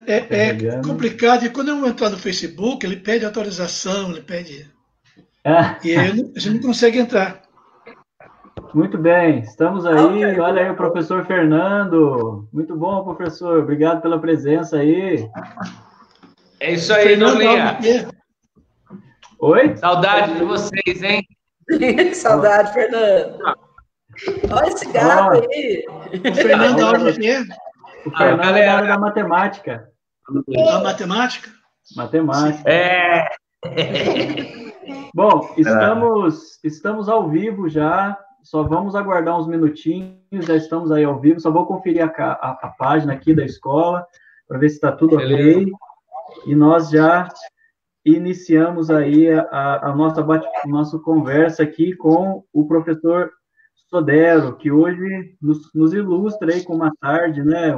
É carregando. complicado, e quando eu entrar no Facebook, ele pede autorização, ele pede. Ah, E aí a gente não consegue entrar. muito bem, estamos aí. Olha aí o professor Fernando. Muito bom, professor. Obrigado pela presença aí. É isso O aí, Fernando dá aula de turminha. quê? Oi? Saudade de vocês, hein? Saudade, Fernando. Olha esse gato Ó, aí. O Fernando ó, dá o aula de garoto. quê? O Ah, Fernando é da galera, área da matemática. A matemática? Sim. Matemática. é... Bom, estamos ao vivo já. Só vamos aguardar uns minutinhos. Já estamos aí ao vivo. Só vou conferir a página aqui da escola para ver se está tudo Beleza. ok. E nós já iniciamos aí a nossa conversa aqui com o professor Sodero, que hoje nos ilustra aí com uma tarde, né?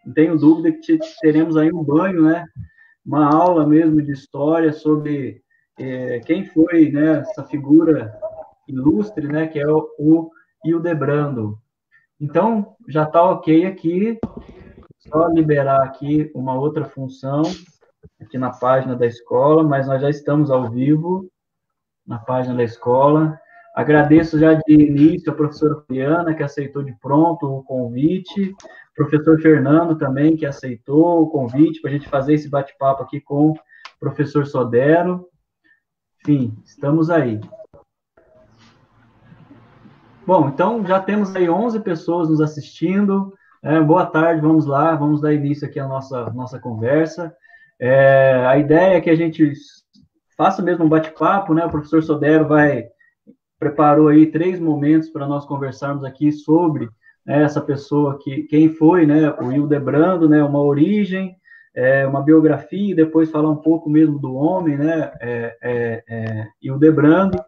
Não tenho dúvida que teremos aí um banho, né? Uma aula mesmo de história sobre quem foi, né, essa figura ilustre, né, que é o Hildebrando. Então, já está ok aqui, só liberar aqui uma outra função aqui na página da escola, mas nós já estamos ao vivo na página da escola. Agradeço já de início a professora Fabiana, que aceitou de pronto o convite, o professor Fernando também, que aceitou o convite para a gente fazer esse bate-papo aqui com o professor Sodero. Enfim, estamos aí. Bom, então já temos aí 11 pessoas nos assistindo. Boa tarde, vamos lá, vamos dar início aqui à nossa conversa. A ideia é que a gente faça mesmo um bate-papo, né? O professor Sodero preparou aí 3 momentos para nós conversarmos aqui sobre, né, essa pessoa, quem foi, né, o Hildebrando, né, uma origem, uma biografia, e depois falar um pouco mesmo do homem, né, Hildebrando.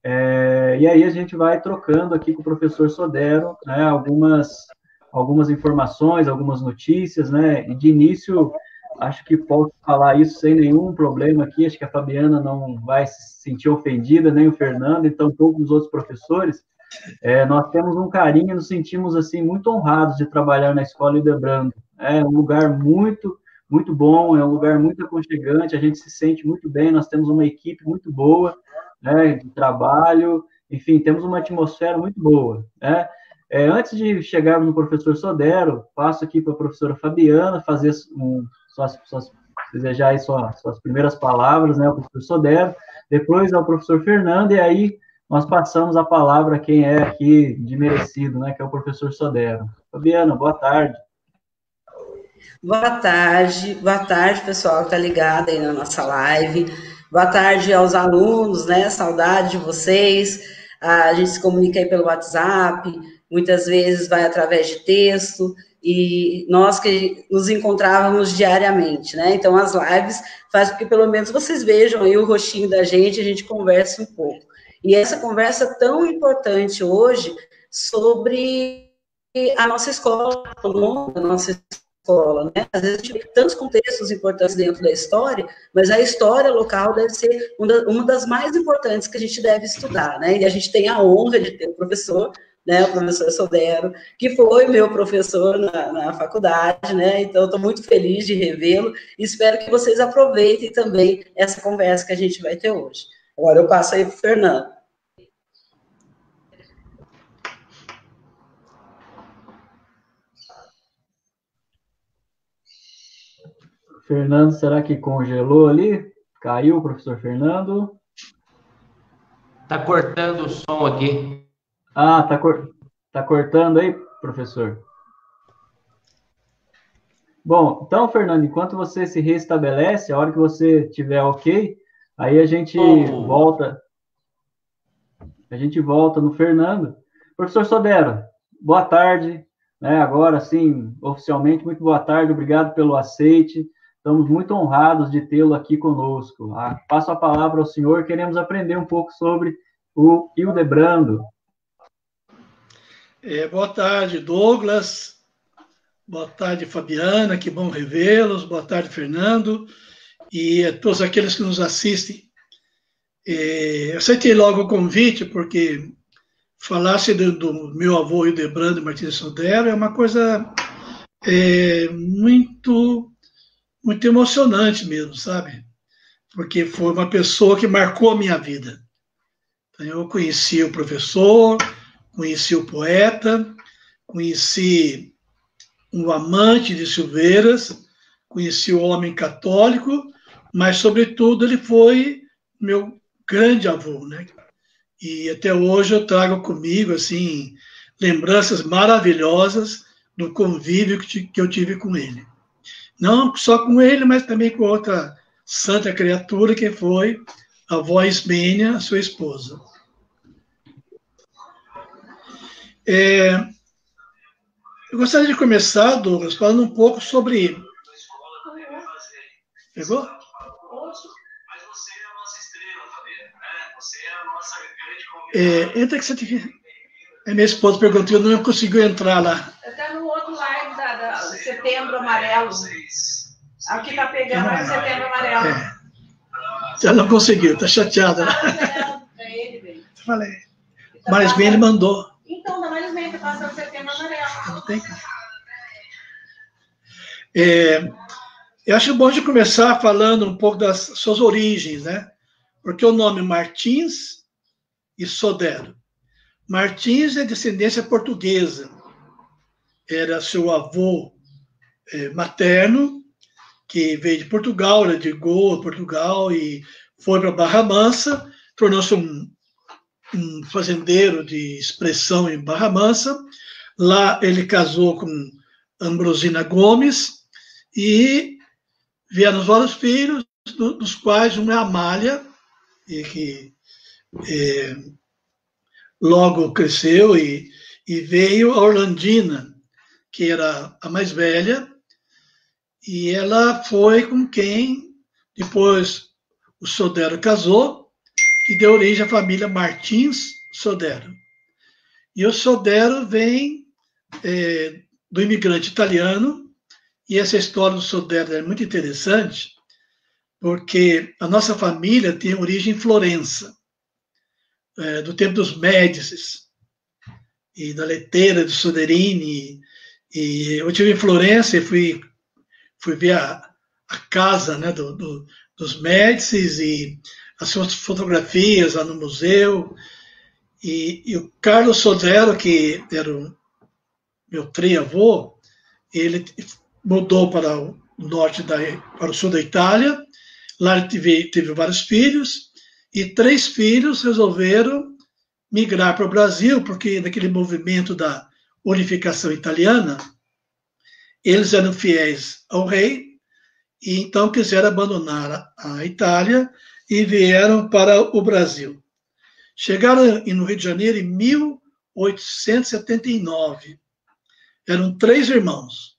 E aí a gente vai trocando aqui com o professor Sodero, né, algumas informações, algumas notícias, né, e de início acho que posso falar isso sem nenhum problema aqui, acho que a Fabiana não vai se sentir ofendida, nem o Fernando, então todos os outros professores, nós temos um carinho, nos sentimos assim muito honrados de trabalhar na Escola Hildebrando. É um lugar muito bom, é um lugar muito aconchegante, a gente se sente muito bem, nós temos uma equipe muito boa, né, de trabalho, enfim, temos uma atmosfera muito boa, né? Antes de chegarmos no professor Sodero, passo aqui para a professora Fabiana fazer desejar aí suas primeiras palavras, né, ao professor Sodero, depois ao professor Fernando, e aí nós passamos a palavra a quem é aqui de merecido, né, que é o professor Sodero. Fabiana, boa tarde. Boa tarde, pessoal que está ligado aí na nossa live. Boa tarde aos alunos, né? Saudade de vocês. A gente se comunica aí pelo WhatsApp, muitas vezes vai através de texto, e nós que nos encontrávamos diariamente, né? Então, as lives fazem com que pelo menos vocês vejam aí o rostinho da gente, a gente conversa um pouco. E essa conversa tão importante hoje sobre a nossa escola, a nossa escola, né? Às vezes a gente tem tantos contextos importantes dentro da história, mas a história local deve ser uma das mais importantes que a gente deve estudar, né? E a gente tem a honra de ter um professor, né? O professor Sodero, que foi meu professor na faculdade, né? Então, estou muito feliz de revê-lo e espero que vocês aproveitem também essa conversa que a gente vai ter hoje. Agora eu passo aí para o Fernando. Fernando, será que congelou ali? Caiu o professor Fernando? Tá cortando o som aqui. Ah, tá cortando aí, professor? Bom, então, Fernando, enquanto você se restabelece, a hora que você tiver ok, aí a gente volta no Fernando. Professor Sodero, boa tarde, né? Agora, sim, oficialmente, muito boa tarde, obrigado pelo aceite. Estamos muito honrados de tê-lo aqui conosco. Passo a palavra ao senhor, queremos aprender um pouco sobre o Hildebrando. Boa tarde, Douglas. Boa tarde, Fabiana. Que bom revê-los. Boa tarde, Fernando. E a todos aqueles que nos assistem. Eu aceitei logo o convite, porque falasse do meu avô Hildebrando Martins Sodero é uma coisa muito muito emocionante mesmo, sabe? Porque foi uma pessoa que marcou a minha vida. Então, eu conheci o professor, conheci o poeta, conheci um amante de Silveiras, conheci o homem católico, mas, sobretudo, ele foi meu grande avô, né? E até hoje eu trago comigo, assim, lembranças maravilhosas do convívio que eu tive com ele. Não só com ele, mas também com outra santa criatura, que foi a avó Ismênia, sua esposa. Eu gostaria de começar, Douglas, falando um pouco sobre... Pegou? Mas você é a nossa estrela, Fabiana, né? Você é a nossa grande convidada. Entra que você tem que... Minha esposa perguntou, eu não conseguiu entrar lá. Está no outro live da Setembro Amarelo. Aqui está pegando é Setembro Amarelo. Ela não conseguiu, está chateada. É ele, velho. Falei. Mas bem, ele mandou. Então, da mais bem, está passando Setembro Amarelo. Não tem. Eu acho bom de começar falando um pouco das suas origens, né? Porque o nome Martins e Sodero. Martins é descendência portuguesa. Era seu avô materno, que veio de Portugal, era de Goa, Portugal, e foi para Barra Mansa, tornou-se um fazendeiro de expressão em Barra Mansa. Lá ele casou com Ambrosina Gomes e vieram vários filhos, dos quais uma é Amália, e que logo cresceu e veio a Orlandina, que era a mais velha, e ela foi com quem depois o Sodero casou, que deu origem à família Martins Sodero. E o Sodero vem do imigrante italiano, e essa história do Sodero é muito interessante, porque a nossa família tem origem em Florença, do tempo dos Médicis, e da leteira de Soderini. E eu estive em Florença e fui ver a casa, né, dos Médicis e as suas fotografias lá no museu. E o Carlos Sodero, que era o meu tria-avô, ele mudou para o norte, para o sul da Itália. Lá ele teve vários filhos, e 3 filhos resolveram migrar para o Brasil, porque naquele movimento da unificação italiana, eles eram fiéis ao rei, e então quiseram abandonar a Itália e vieram para o Brasil. Chegaram no Rio de Janeiro em 1879. Eram 3 irmãos,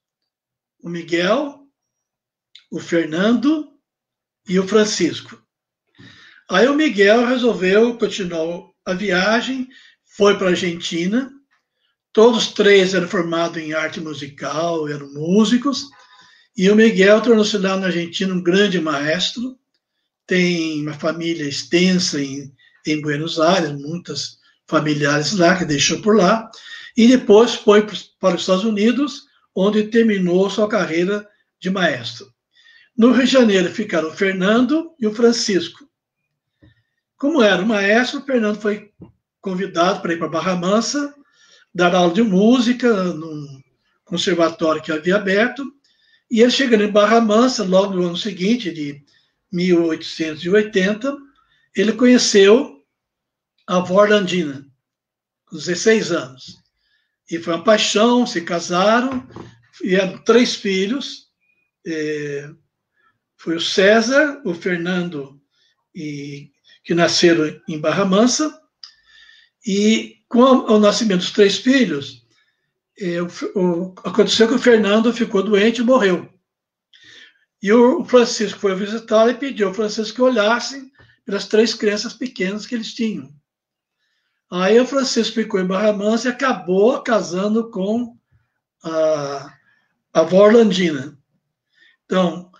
o Miguel, o Fernando e o Francisco. Aí o Miguel resolveu continuar a viagem, foi para a Argentina. Todos 3 eram formados em arte musical, eram músicos, e o Miguel tornou-se lá na Argentina um grande maestro. Tem uma família extensa em Buenos Aires, muitas familiares lá, que deixou por lá, e depois foi para os Estados Unidos, onde terminou sua carreira de maestro. No Rio de Janeiro ficaram o Fernando e o Francisco. Como era o maestro, o Fernando foi convidado para ir para Barra Mansa, dar aula de música num conservatório que havia aberto, e ele chegando em Barra Mansa, logo no ano seguinte, de 1880, ele conheceu a avó Orlandina, com 16 anos. E foi uma paixão, se casaram, e eram 3 filhos, foi o César, o Fernando, que nasceram em Barra Mansa, e com o nascimento dos 3 filhos, aconteceu que o Fernando ficou doente e morreu. E o Francisco foi visitá-lo e pediu ao Francisco que olhasse pelas 3 crianças pequenas que eles tinham. Aí o Francisco ficou em Barra Mansa e acabou casando com a avó Orlandina. Então,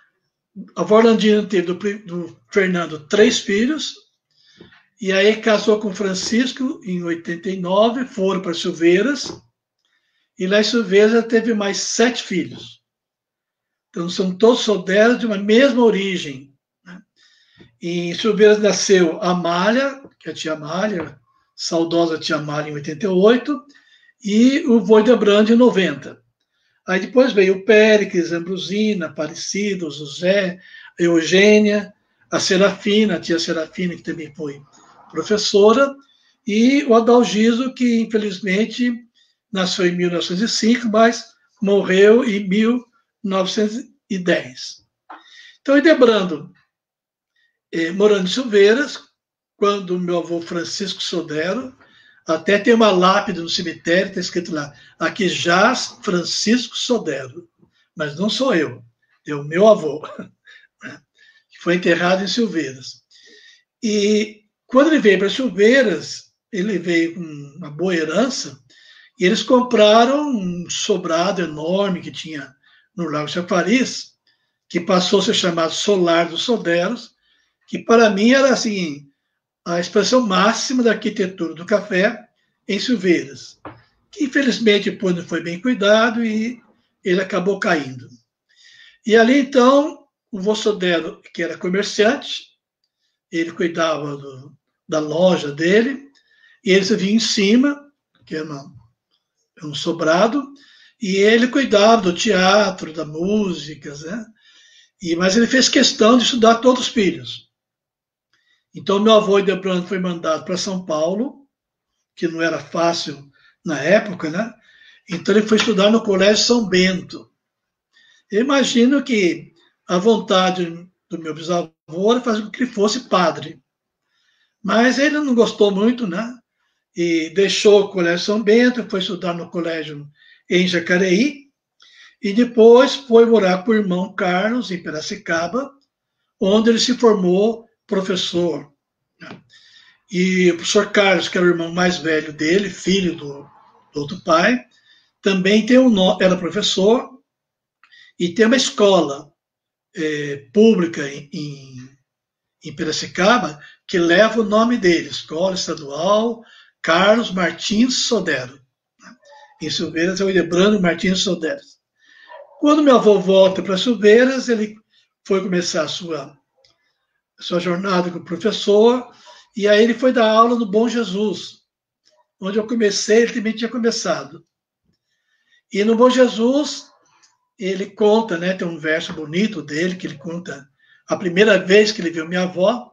a avó Orlandina teve do Fernando 3 filhos, e aí casou com Francisco em 89, foram para Silveiras, e lá em Silveiras teve mais 7 filhos. Então, são todos Soderos de uma mesma origem. Né? Em Silveiras nasceu a Amália, que é a tia Amália, saudosa tia Amália, em 88, e o Voidebrand em 90. Aí depois veio o Péricles, a Ambrosina, a Aparecida, o José, a Eugênia, a Serafina, a tia Serafina, que também foi professora, e o Adalgiso, que infelizmente nasceu em 1905, mas morreu em 1910. Então, Hildebrando, morando em Silveiras, quando meu avô Francisco Sodero, até tem uma lápide no cemitério, está escrito lá, aqui jaz Francisco Sodero, mas não sou eu, é o meu avô, que foi enterrado em Silveiras. E quando ele veio para Silveiras, ele veio com uma boa herança, e eles compraram um sobrado enorme que tinha no Lago Chafariz, que passou a ser chamado Solar dos Soderos, que para mim era assim, a expressão máxima da arquitetura do café em Silveiras, que infelizmente depois não foi bem cuidado e ele acabou caindo. E ali então, o vô Sodero, que era comerciante, ele cuidava da loja dele, e eles vinham em cima, que era um sobrado, e ele cuidava do teatro, da música, né? Mas ele fez questão de estudar todos os filhos. Então, meu avô Hildebrando foi mandado para São Paulo, que não era fácil na época, né? Então, ele foi estudar no Colégio São Bento. Eu imagino que a vontade do meu bisavô era fazer com que ele fosse padre. Mas ele não gostou muito, né? E deixou o Colégio São Bento, foi estudar no colégio em Jacareí, e depois foi morar com o irmão Carlos, em Piracicaba, onde ele se formou professor. E o professor Carlos, que era o irmão mais velho dele, filho do outro pai, também era professor e tem uma escola pública em Piracicaba que leva o nome dele, Escola Estadual Carlos Martins Sodero. Em Silveiras é o Hildebrando Martins Sodero. Quando meu avô volta para Silveiras, ele foi começar a sua jornada como professor, e aí ele foi dar aula no Bom Jesus, onde eu comecei, ele também tinha começado. E no Bom Jesus, ele conta, né, tem um verso bonito dele, que ele conta a primeira vez que ele viu minha avó,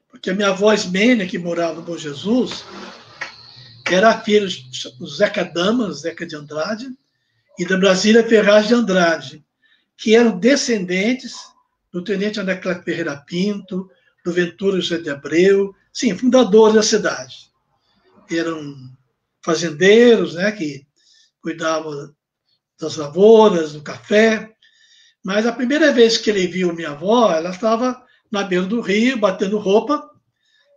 porque a minha avó Ismênia, que morava no Bom Jesus, era filha do Zeca Damas, Zeca de Andrade, e da Brasília Ferraz de Andrade, que eram descendentes do tenente Anacleto Ferreira Pinto, do Ventura José de Abreu, sim, fundadores da cidade. Eram fazendeiros, né, que cuidavam das lavouras, do café, mas a primeira vez que ele viu minha avó, ela estava na beira do rio, batendo roupa,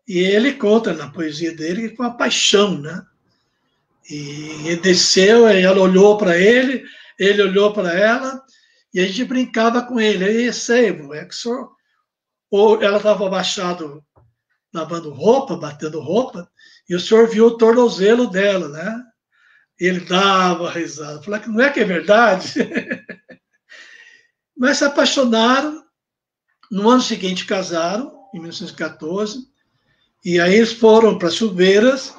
e ele conta na poesia dele que foi uma paixão, né? E ele desceu, e ela olhou para ele olhou para ela, e a gente brincava com ele. Aí, Seivo, é que o senhor... Ou ela estava abaixado, lavando roupa, batendo roupa, e o senhor viu o tornozelo dela, né? Ele dava risada. Falei que não é que é verdade? Mas se apaixonaram. No ano seguinte casaram, em 1914, e aí eles foram para Silveiras,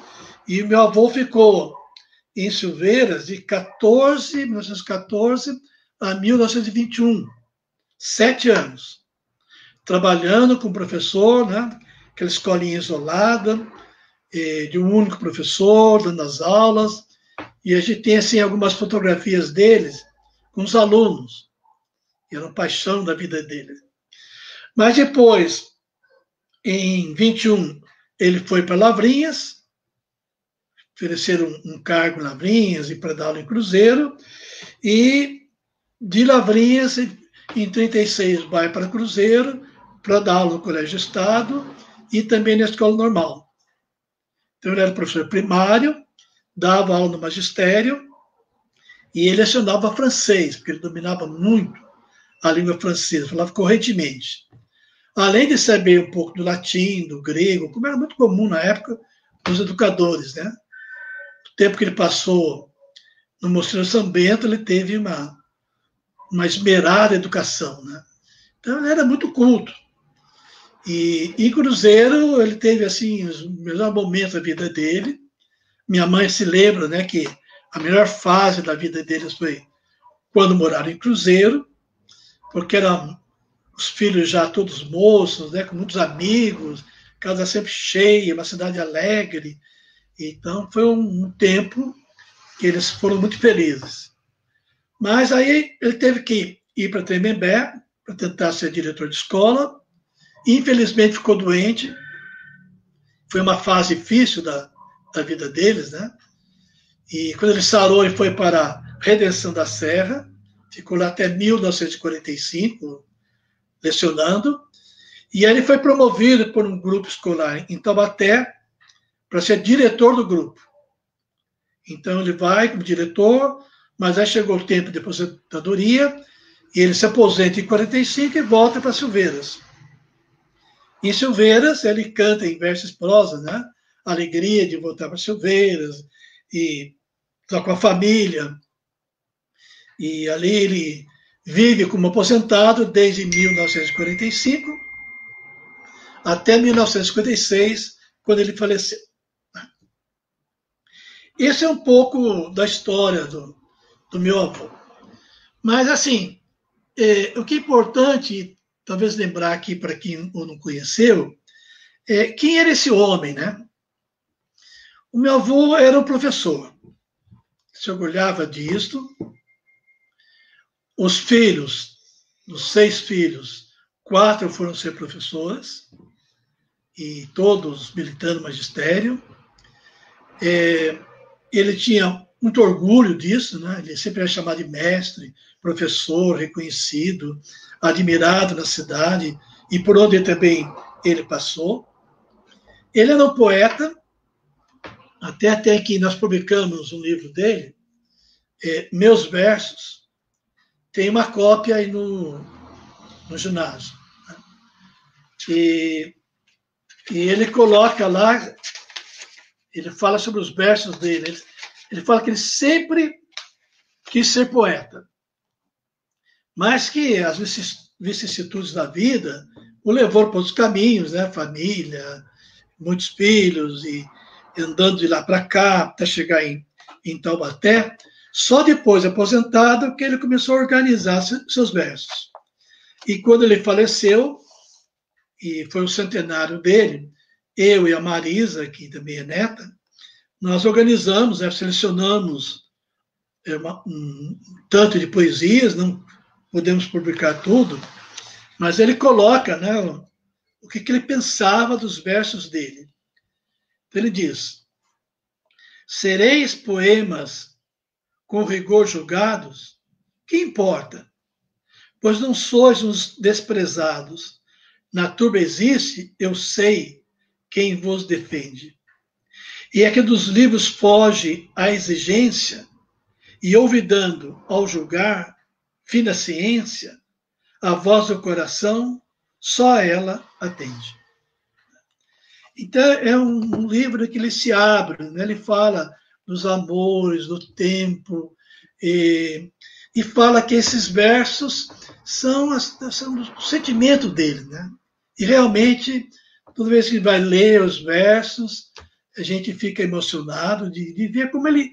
e meu avô ficou em Silveiras de 1914 a 1921, 7 anos, trabalhando com professor, né? Aquela escolinha isolada, de um único professor, dando as aulas, e a gente tem assim, algumas fotografias deles com os alunos, que era a paixão da vida deles. Mas depois, em 21, ele foi para Lavrinhas, ofereceram um cargo em Lavrinhas e para dar aula em Cruzeiro, e de Lavrinhas, em 36, vai para Cruzeiro, para dar aula no Colégio de Estado e também na Escola Normal. Então, ele era professor primário, dava aula no magistério, e ele lecionava francês, porque ele dominava muito a língua francesa, falava correntemente. Além de saber um pouco do latim, do grego, como era muito comum na época dos educadores, né? O tempo que ele passou no Mosteiro São Bento, ele teve uma uma esmerada educação, né? Então, ele era muito culto. E em Cruzeiro, ele teve, assim, os melhores momentos da vida dele. Minha mãe se lembra, né, que a melhor fase da vida deles foi quando moraram em Cruzeiro, porque eram os filhos já todos moços, né, com muitos amigos, casa sempre cheia, uma cidade alegre. Então, foi um tempo que eles foram muito felizes. Mas aí ele teve que ir para Tremembé para tentar ser diretor de escola. Infelizmente ficou doente. Foi uma fase difícil da vida deles, né? E quando ele sarou, ele foi para a Redenção da Serra, ficou lá até 1945, lecionando. E aí ele foi promovido por um grupo escolar em Taubaté para ser diretor do grupo. Então ele vai como diretor, mas aí chegou o tempo de aposentadoria, e ele se aposenta em 45 e volta para Silveiras. Em Silveiras, ele canta em versos e prosa, né? A alegria de voltar para Silveiras, e estar com a família. E ali ele vive como aposentado desde 1945 até 1956, quando ele faleceu. Esse é um pouco da história do meu avô. Mas, assim, o que é importante, talvez lembrar aqui para quem o não conheceu, quem era esse homem, né? O meu avô era um professor, se orgulhava disto. Os filhos, dos 6 filhos, 4 foram ser professores, e todos militando no magistério. Ele tinha muito orgulho disso, né? Ele sempre era chamado de mestre, professor, reconhecido, admirado na cidade, e por onde também ele passou. Ele era um poeta, até que nós publicamos um livro dele, Meus Versos, tem uma cópia aí no ginásio. Né? E ele coloca lá, ele fala sobre os versos dele, ele fala que ele sempre quis ser poeta, mas que as vicissitudes da vida o levou para outros caminhos, né? Família, muitos filhos, e andando de lá para cá, até chegar em Taubaté. Só depois, aposentado, que ele começou a organizar seus versos. E quando ele faleceu, e foi o centenário dele, eu e a Marisa, que também é neta, nós organizamos, selecionamos um tanto de poesias, não podemos publicar tudo, mas ele coloca, né, o que ele pensava dos versos dele. Então ele diz: sereis poemas com rigor julgados, que importa? Pois não sois uns desprezados. Na turba existe, eu sei, quem vos defende. E é que dos livros foge a exigência, e olvidando, ao julgar, fina ciência, a voz do coração, só ela atende. Então, é um livro que ele se abre, né? Ele fala dos amores, do tempo, e fala que esses versos são do sentimento dele, né? E realmente, toda vez que vai ler os versos, a gente fica emocionado de ver como ele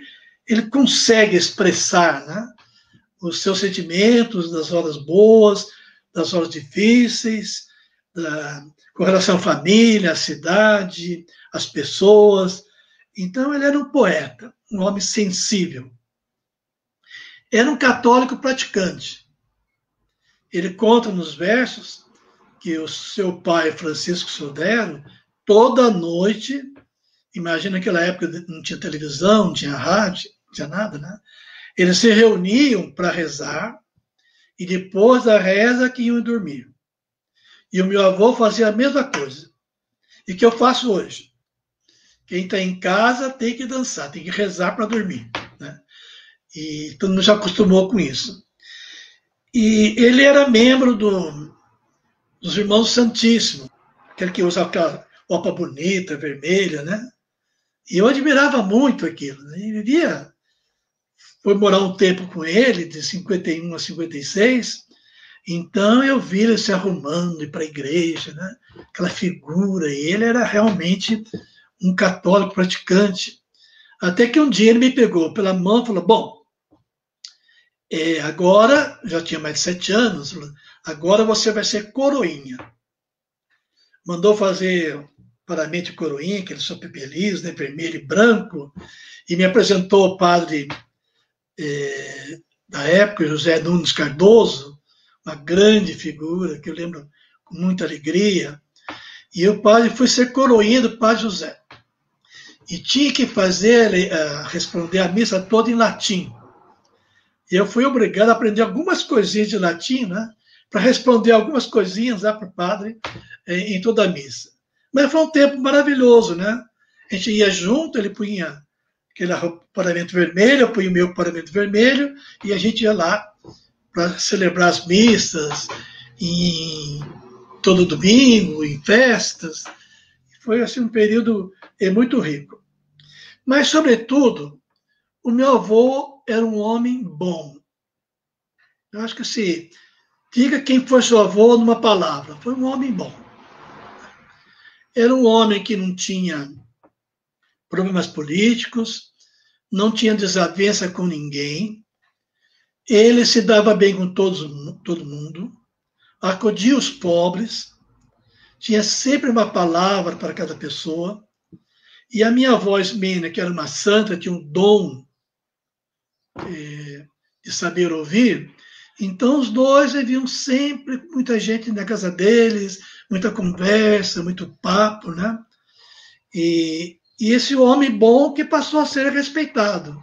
consegue expressar, né, os seus sentimentos das horas boas, das horas difíceis, com relação à família, à cidade, às pessoas. Então, ele era um poeta, um homem sensível. Era um católico praticante. Ele conta nos versos que o seu pai, Francisco Sodero, toda noite, imagina naquela época não tinha televisão, não tinha rádio, não tinha nada, né? Eles se reuniam para rezar e depois da reza que iam dormir. E o meu avô fazia a mesma coisa. E que eu faço hoje. Quem está em casa tem que dançar, tem que rezar para dormir, né? E todo mundo já acostumou com isso. E ele era membro dos Irmãos Santíssimos, aquele que usa aquela roupa bonita, vermelha, né? E eu admirava muito aquilo, né? Ele vivia foi morar um tempo com ele, de 51 a 56, então eu vi ele se arrumando, ir para a igreja, né? Aquela figura, e ele era realmente um católico praticante. Até que um dia ele me pegou pela mão e falou, bom, agora, já tinha mais de 7 anos, agora você vai ser coroinha. Mandou fazer paramento de coroinha, aquele sopepelis, né, vermelho e branco, e me apresentou o padre da época, José Nunes Cardoso, uma grande figura, que eu lembro com muita alegria. E o padre foi ser coroinha do padre José. E tinha que responder a missa toda em latim. E eu fui obrigado a aprender algumas coisinhas de latim, né, para responder algumas coisinhas lá para o padre em toda a missa. Mas foi um tempo maravilhoso, né? A gente ia junto, ele punha aquele paramento vermelho, eu punha o meu paramento vermelho, e a gente ia lá para celebrar as missas, todo domingo, em festas. Foi assim, um período muito rico. Mas, sobretudo, o meu avô era um homem bom. Eu acho que se diga quem foi seu avô numa palavra, foi um homem bom. Era um homem que não tinha problemas políticos, não tinha desavença com ninguém, ele se dava bem com todo mundo, acudia os pobres, tinha sempre uma palavra para cada pessoa, e a minha avó Ismênia, que era uma santa, tinha um dom de saber ouvir, então os dois viviam sempre, muita gente na casa deles, muita conversa, muito papo, né? E esse homem bom que passou a ser respeitado.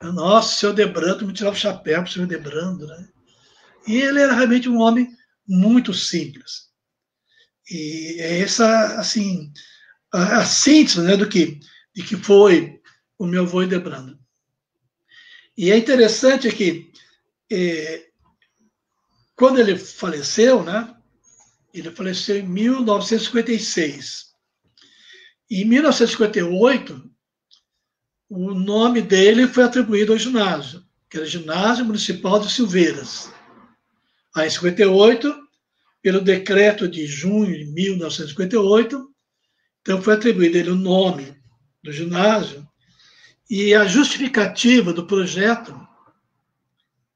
Nossa, o senhor Debrando, me tirava o chapéu para o senhor Debrando, né? E ele era realmente um homem muito simples. E é essa, assim, a síntese, né, de que foi o meu avô Debrando. E é interessante que, quando ele faleceu, né, ele faleceu em 1956. Em 1958, o nome dele foi atribuído ao ginásio, que era Ginásio Municipal de Silveiras. Aí, em 58, pelo decreto de junho de 1958, então foi atribuído ele o nome do ginásio, e a justificativa do projeto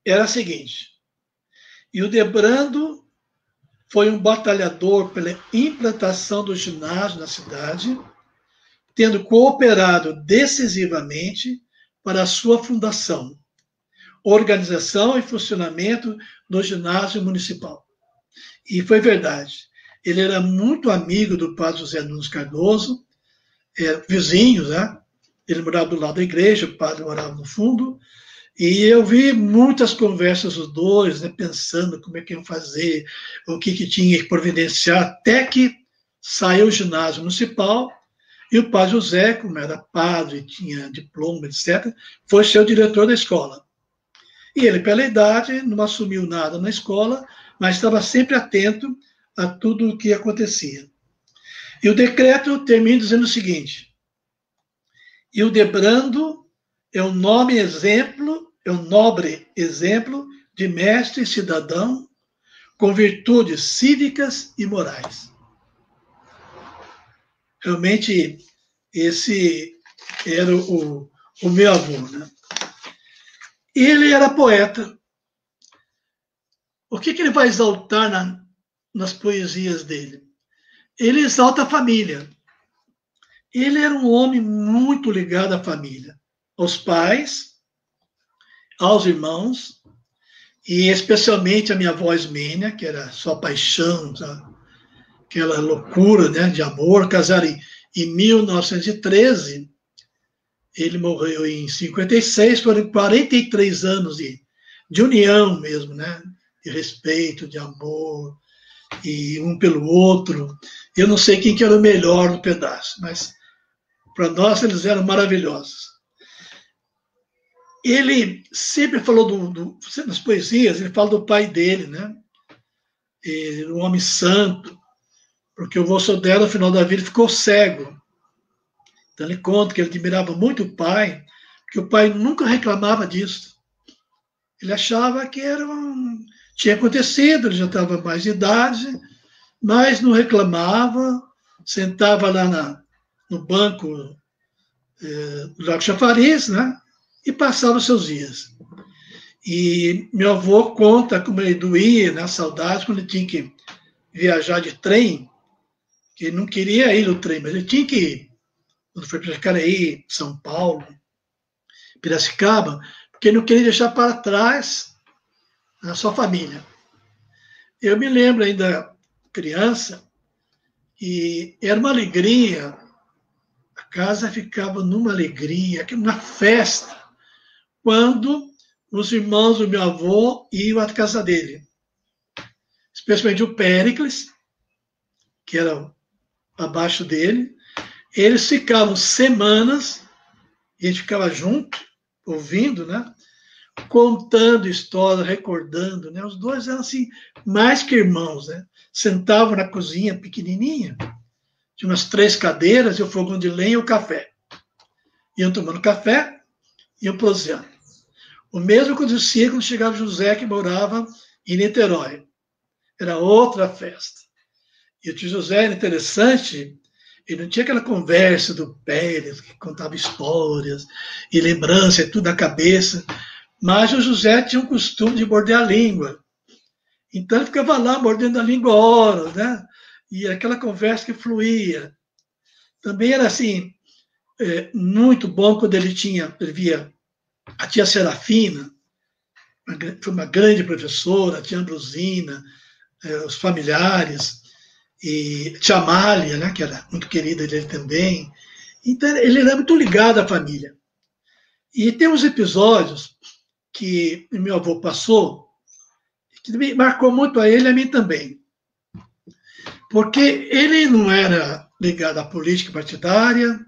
era a seguinte: Hildebrando foi um batalhador pela implantação do ginásio na cidade, tendo cooperado decisivamente para a sua fundação, organização e funcionamento do ginásio municipal. E foi verdade. Ele era muito amigo do padre José Nunes Cardoso, vizinhos, né? Ele morava do lado da igreja, o padre morava no fundo, e eu vi muitas conversas dos dois, né, pensando como é que iam fazer, o que tinha que providenciar, até que saiu o ginásio municipal, e o padre José, como era padre, tinha diploma, etc., foi ser o diretor da escola. E ele, pela idade, não assumiu nada na escola, mas estava sempre atento a tudo o que acontecia. E o decreto termina dizendo o seguinte: Hildebrando é um nobre exemplo de mestre e cidadão com virtudes cívicas e morais. Realmente, esse era o meu avô, né? Ele era poeta. O que ele vai exaltar nas poesias dele? Ele exalta a família. Ele era um homem muito ligado à família, aos pais, aos irmãos, e especialmente a minha avó Ismênia, que era sua paixão, sabe? Aquela loucura, né, de amor. Casaram em 1913, ele morreu em 56, foram 43 anos de união mesmo, né, de respeito, de amor, e um pelo outro. Eu não sei quem que era o melhor no pedaço, mas para nós eles eram maravilhosos. Ele sempre falou nas poesias, ele fala do pai dele, né, um homem santo, porque o avô Sodero, no final da vida, ficou cego. Então ele conta que ele admirava muito o pai, porque o pai nunca reclamava disso. Ele achava que tinha acontecido, ele já estava mais de idade, mas não reclamava, sentava lá no banco do Lago Chafariz, né? E passava os seus dias. E meu avô conta como ele doía, né? Saudade, quando ele tinha que viajar de trem, que ele não queria ir no trem, mas ele tinha que ir. Quando foi para Jacareí, São Paulo, Piracicaba, porque ele não queria deixar para trás a sua família. Eu me lembro ainda, criança, e era uma alegria, a casa ficava numa alegria, uma festa, quando os irmãos do meu avô iam à casa dele. Especialmente o Péricles, que era abaixo dele. Eles ficavam semanas, e a gente ficava junto, ouvindo, né? Contando histórias, recordando, né? Os dois eram assim, mais que irmãos, né? Sentavam na cozinha pequenininha, tinha umas 3 cadeiras, e o fogão de lenha e o café. Iam tomando café, iam proseando. O mesmo acontecia quando chegava José, que morava em Niterói. Era outra festa. E o tio José era interessante, ele não tinha aquela conversa do Pérez, que contava histórias e lembranças, tudo na cabeça, mas o José tinha um costume de morder a língua. Então ele ficava lá mordendo a língua horas, né? E aquela conversa que fluía. Também era assim, muito bom quando ele via a tia Serafina, foi uma grande professora, a tia Ambrosina, os familiares, e a tia Amália, né, que era muito querida dele também. Então ele era muito ligado à família. E tem uns episódios que meu avô passou, que me marcou muito a ele e a mim também. Porque ele não era ligado à política partidária,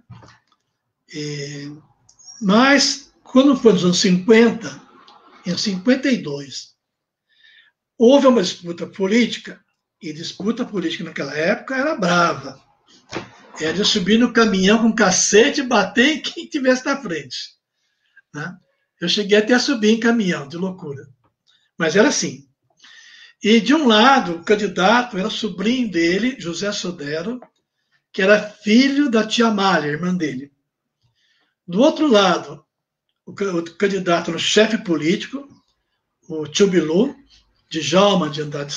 mas quando foi nos anos 50, em 52, houve uma disputa política, e disputa política naquela época era brava. Era de subir no caminhão com cacete e bater em quem estivesse na frente. Né? Eu cheguei até a subir em caminhão, de loucura. Mas era assim. E de um lado, o candidato era sobrinho dele, José Sodero, que era filho da tia Amália, irmã dele. Do outro lado, o candidato era o chefe político, o tio Bilu, Djalma de Andrade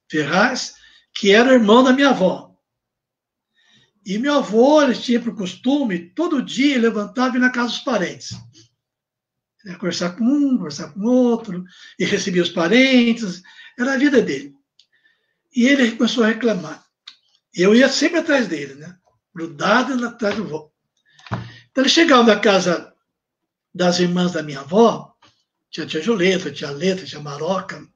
Ferraz, que era irmão da minha avó. E meu avô, ele tinha por costume, todo dia, levantava e ir na casa dos parentes. Ele ia conversar com um, conversar com outro, e recebia os parentes, era a vida dele. E ele começou a reclamar. E eu ia sempre atrás dele, né? Grudado atrás do avô. Então ele chegava na casa das irmãs da minha avó, tinha a tia Juleta, tia Leta, tia Maroca.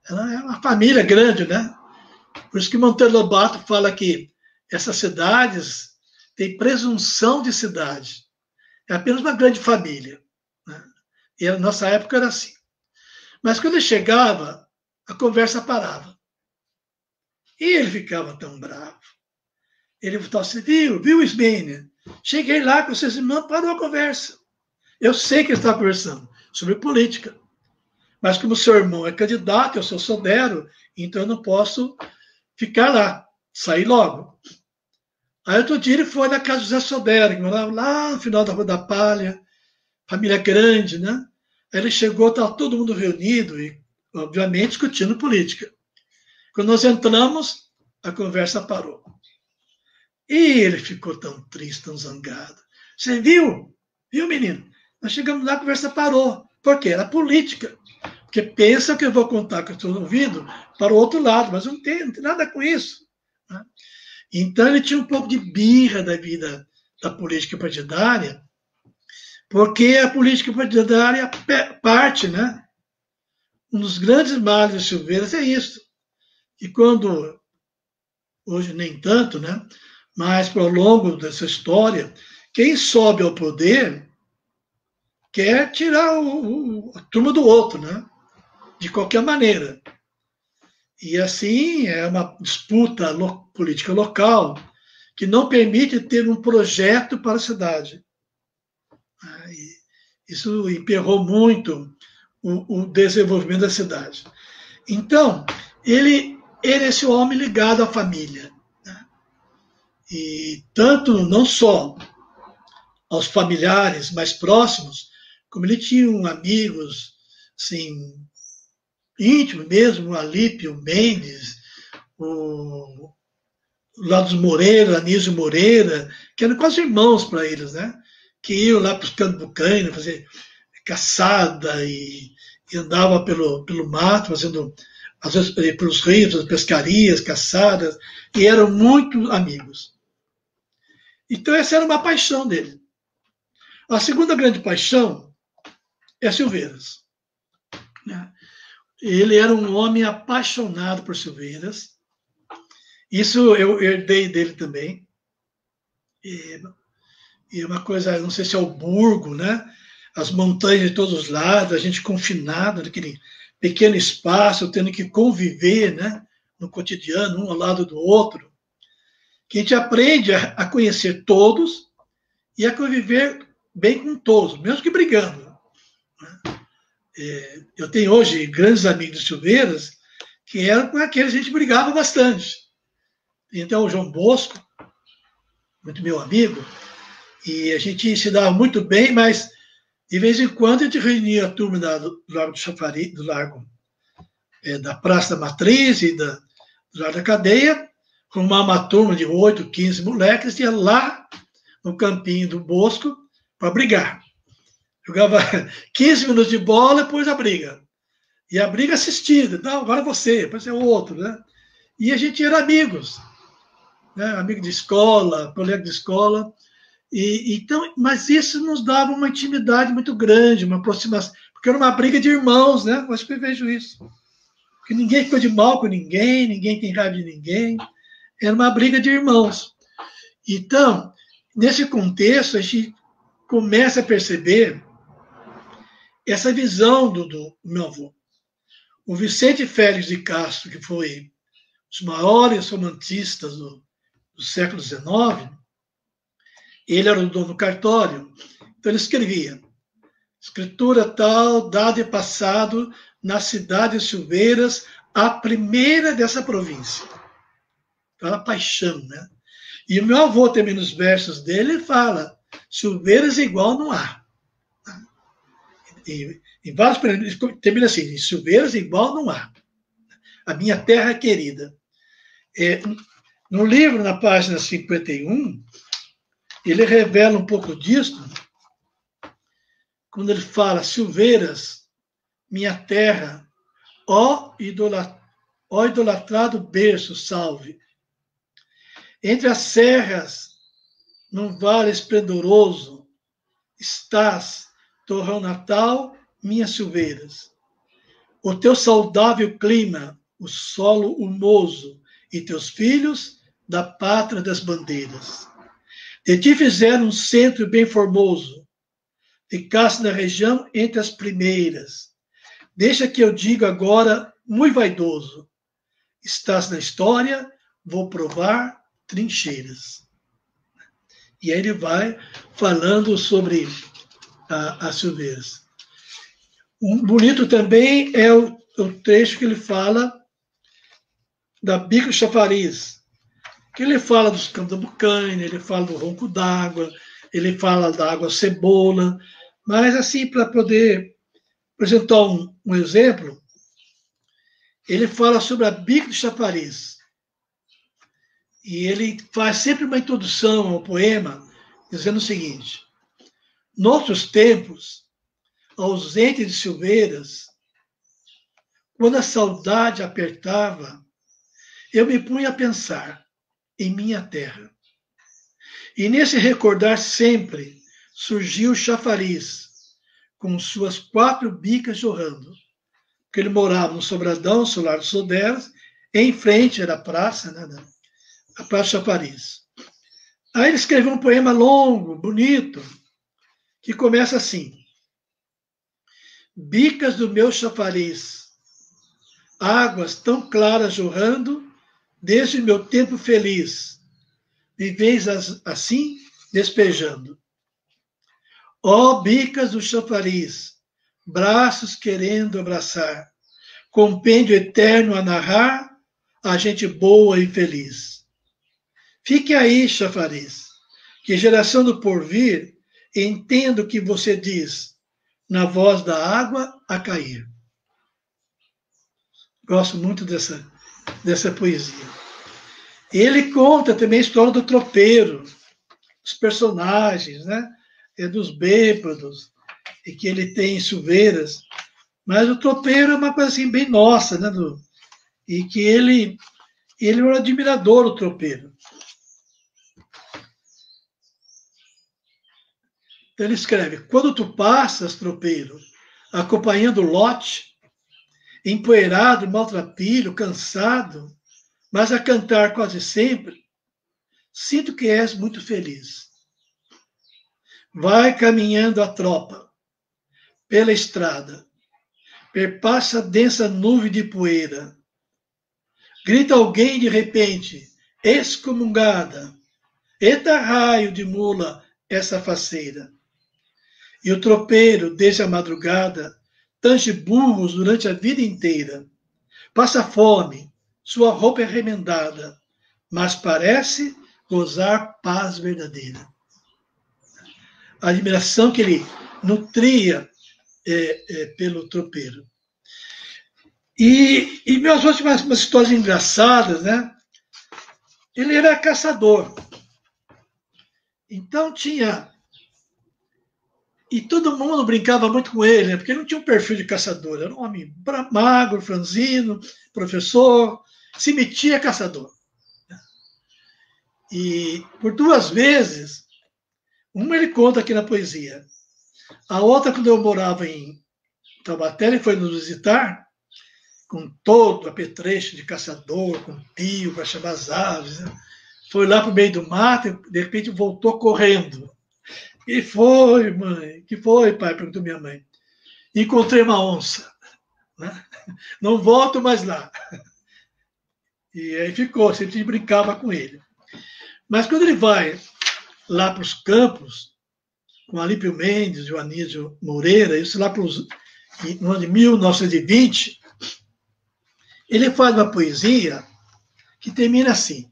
Ela é uma família grande, né? Por isso que Monteiro Lobato fala que essas cidades têm presunção de cidade. É apenas uma grande família. Né? E a nossa época era assim. Mas quando ele chegava, a conversa parava. E ele ficava tão bravo. Ele falou assim, viu, Ismênia? Cheguei lá com vocês irmãos, parou a conversa. Eu sei que ele estava conversando sobre política. Mas como seu irmão é candidato, eu sou Sodero, então eu não posso ficar lá, sair logo. Aí outro dia ele foi na casa do José Sodero, que morava lá no final da Rua da Palha, família grande, né? Aí ele chegou, estava todo mundo reunido e, obviamente, discutindo política. Quando nós entramos, a conversa parou. E ele ficou tão triste, tão zangado. Você viu? Viu, menino? Nós chegamos lá, a conversa parou. Por quê? Era política. Porque pensa que eu vou contar que eu estou ouvindo para o outro lado, mas não tem nada com isso. Né? Então ele tinha um pouco de birra da vida da política partidária, porque a política partidária parte, né? Um dos grandes males de Silveiras é isso. E quando, hoje nem tanto, né? Mas ao longo dessa história, quem sobe ao poder quer tirar a turma do outro, né? De qualquer maneira. E assim é uma disputa política local que não permite ter um projeto para a cidade. Isso emperrou muito o desenvolvimento da cidade. Então, ele é esse homem ligado à família. Né? E tanto, não só aos familiares mais próximos, como ele tinha amigos assim, íntimos mesmo, o Alípio Mendes, o Lados Moreira, Anísio Moreira, que eram quase irmãos para eles, né? Que iam lá para os Cambucaina fazer caçada e andava pelo mato, fazendo, às vezes, pelos rios, pescarias, caçadas, e eram muito amigos. Então, essa era uma paixão dele. A segunda grande paixão é Silveiras. Ele era um homem apaixonado por Silveiras. Isso eu herdei dele também. E uma coisa, não sei se é o Burgo, né? As montanhas de todos os lados, a gente confinado naquele pequeno espaço, tendo que conviver, né? No cotidiano, um ao lado do outro. Que a gente aprende a conhecer todos e a conviver bem com todos, mesmo que brigando. Eu tenho hoje grandes amigos de Silveiras que eram com aqueles que a gente brigava bastante. Então, o João Bosco, muito meu amigo, e a gente se dava muito bem, mas de vez em quando a gente reunia a turma do Largo do Chafariz, da Praça da Matriz e do Largo da Cadeia, arrumar uma turma de 8, 15 moleques e ia lá no campinho do Bosco para brigar. Jogava 15 minutos de bola, depois a briga. E a briga assistida. Não, agora você, depois é o outro, né? E a gente era amigos. Né? Amigo de escola, colega de escola. Então, mas isso nos dava uma intimidade muito grande, uma aproximação. Porque era uma briga de irmãos, né? Eu acho que eu vejo isso. Porque ninguém ficou de mal com ninguém, ninguém tem raiva de ninguém. Era uma briga de irmãos. Então, nesse contexto, a gente começa a perceber essa visão do meu avô. O Vicente Félix de Castro, que foi um dos maiores romancistas do século XIX, ele era o dono do cartório, então ele escrevia: escritura tal, dado e passado na cidade de Silveiras, a primeira dessa província. Então, era paixão, né? E o meu avô, também nos versos dele, ele fala: Silveiras igual não há. Em vários períodos, termina assim: Silveiras igual não há. A minha terra querida. No livro, na página 51, ele revela um pouco disso, quando ele fala: Silveiras, minha terra, ó idolatrado berço, salve. Entre as serras, num vale esplendoroso, estás, torrão natal, minhas Silveiras. O teu saudável clima, o solo humoso, e teus filhos, da pátria das bandeiras. De ti fizeram um centro bem formoso, ficaste na região entre as primeiras. Deixa que eu diga agora, muito vaidoso, estás na história, vou provar trincheiras. E aí ele vai falando sobre as Silveiras. Um bonito também é o trecho que ele fala da Bica do Chafariz, que ele fala dos campos da Bucaina, ele fala do ronco d'água, ele fala da água cebola, mas assim, para poder apresentar um exemplo, ele fala sobre a Bica do Chafariz. E ele faz sempre uma introdução ao poema, dizendo o seguinte: noutros tempos, ausente de Silveiras, quando a saudade apertava, eu me punha a pensar em minha terra. E nesse recordar sempre surgiu o Chafariz, com suas 4 bicas jorrando, porque ele morava no Sobradão, Solar dos Soderas, em frente era a praça, né, a Praça Chafariz. Aí ele escreveu um poema longo, bonito, que começa assim: bicas do meu chafariz, águas tão claras jorrando, desde meu tempo feliz, me vês assim despejando. Ó bicas do chafariz, braços querendo abraçar, compêndio eterno a narrar a gente boa e feliz. Fique aí, chafariz, que geração do porvir entenda o que você diz, na voz da água a cair. Gosto muito dessa poesia. Ele conta também a história do tropeiro, os personagens, né? Dos bêbados, e que ele tem em Silveiras. Mas o tropeiro é uma coisa assim bem nossa, né? E que ele é um admirador do tropeiro. Então ele escreve: quando tu passas, tropeiro, acompanhando o lote, empoeirado, maltrapilho, cansado, mas a cantar quase sempre, sinto que és muito feliz. Vai caminhando a tropa pela estrada, perpassa a densa nuvem de poeira. Grita alguém de repente, excomungada. Eita raio de mula essa faceira. E o tropeiro, desde a madrugada, tange burros durante a vida inteira. Passa fome, sua roupa é remendada, mas parece gozar paz verdadeira. A admiração que ele nutria pelo tropeiro. E meus últimas umas histórias engraçadas, né? Ele era caçador. Então tinha... E todo mundo brincava muito com ele, né? Porque ele não tinha um perfil de caçador. Era um homem magro, franzino, professor, se metia caçador. E por 2 vezes, uma ele conta aqui na poesia. A outra, quando eu morava em Taubaté, ele foi nos visitar, com todo apetrecho de caçador, com pio para chamar as aves. Né? Foi lá para o meio do mato e, de repente, voltou correndo. E foi, mãe? Que foi, pai? Perguntou minha mãe. Encontrei uma onça. Né? Não volto mais lá. E aí ficou, sempre brincava com ele. Mas quando ele vai lá para os campos, com Alípio Mendes e o Anísio Moreira, isso lá no ano de 1920, ele faz uma poesia que termina assim.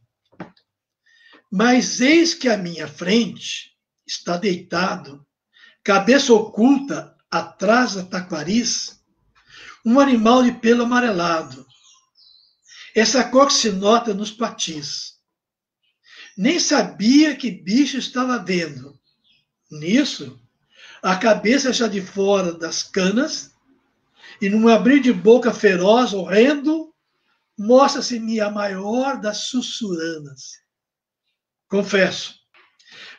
Mas eis que à minha frente está deitado, cabeça oculta atrás da taquariz, um animal de pelo amarelado. Essa cor que se nota nos patis. Nem sabia que bicho estava vendo. Nisso, a cabeça já de fora das canas, e num abrir de boca feroz, horrendo, mostra-se-me a maior das sussuranas. Confesso,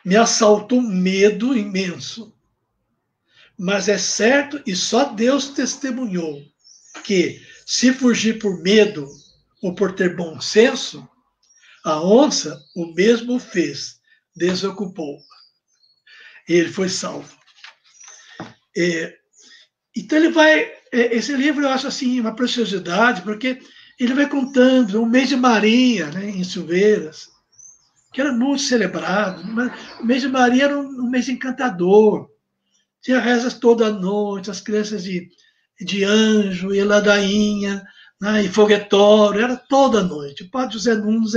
me assaltou um medo imenso. Mas é certo, e só Deus testemunhou, que, se fugir por medo ou por ter bom senso, a onça o mesmo fez, desocupou. E ele foi salvo. Então ele vai... Esse livro eu acho assim uma preciosidade, porque ele vai contando o mês de Maria, né, em Silveiras, que era muito celebrado. O mês de Maria era um mês encantador. Tinha rezas toda noite, as crianças de anjo e ladainha, né, e foguetório, era toda noite. O padre José Nunes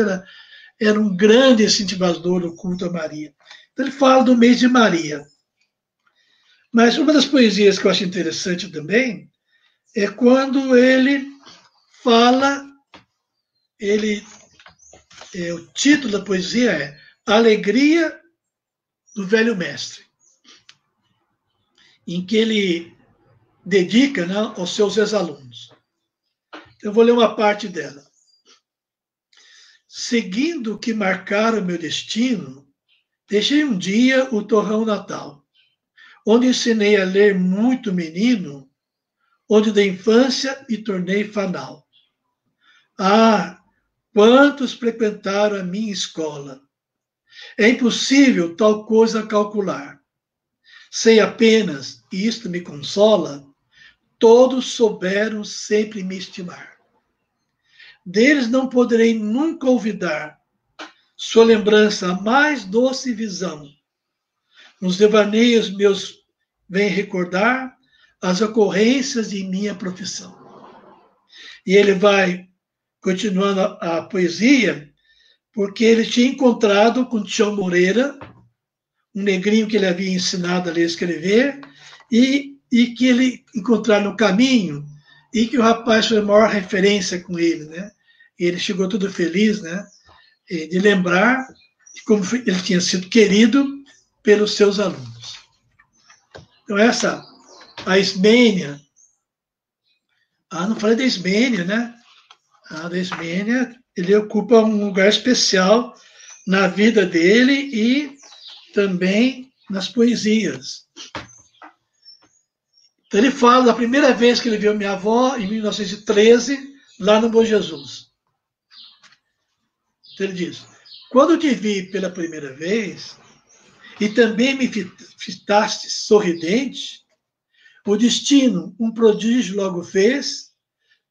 era um grande incentivador do culto a Maria. Então ele fala do mês de Maria. Mas uma das poesias que eu acho interessante também é quando ele fala, o título da poesia é Alegria do Velho Mestre, em que ele dedica, né, aos seus ex-alunos. Eu vou ler uma parte dela. Seguindo o que marcara o meu destino, deixei um dia o torrão natal, onde ensinei a ler muito menino, onde da infância me tornei fanal. Ah, quantos frequentaram a minha escola! É impossível tal coisa calcular. Sei apenas, e isto me consola, todos souberam sempre me estimar. Deles não poderei nunca olvidar, sua lembrança a mais doce visão. Nos devaneios meus vem recordar as ocorrências de minha profissão. E ele vai continuando a poesia, porque ele tinha encontrado com Tião Moreira, um negrinho que ele havia ensinado a ler e escrever, e que ele encontraram no caminho, e que o rapaz foi a maior referência com ele, né? Ele chegou todo feliz, né? De lembrar de como ele tinha sido querido pelos seus alunos. Então, a Ismênia. Não falei da Ismênia, né? Da Ismênia, ele ocupa um lugar especial na vida dele e também nas poesias. Então, ele fala da primeira vez que ele viu minha avó, em 1913, lá no Bom Jesus. Então, ele diz: quando te vi pela primeira vez, e também me fitaste sorridente, o destino um prodígio logo fez,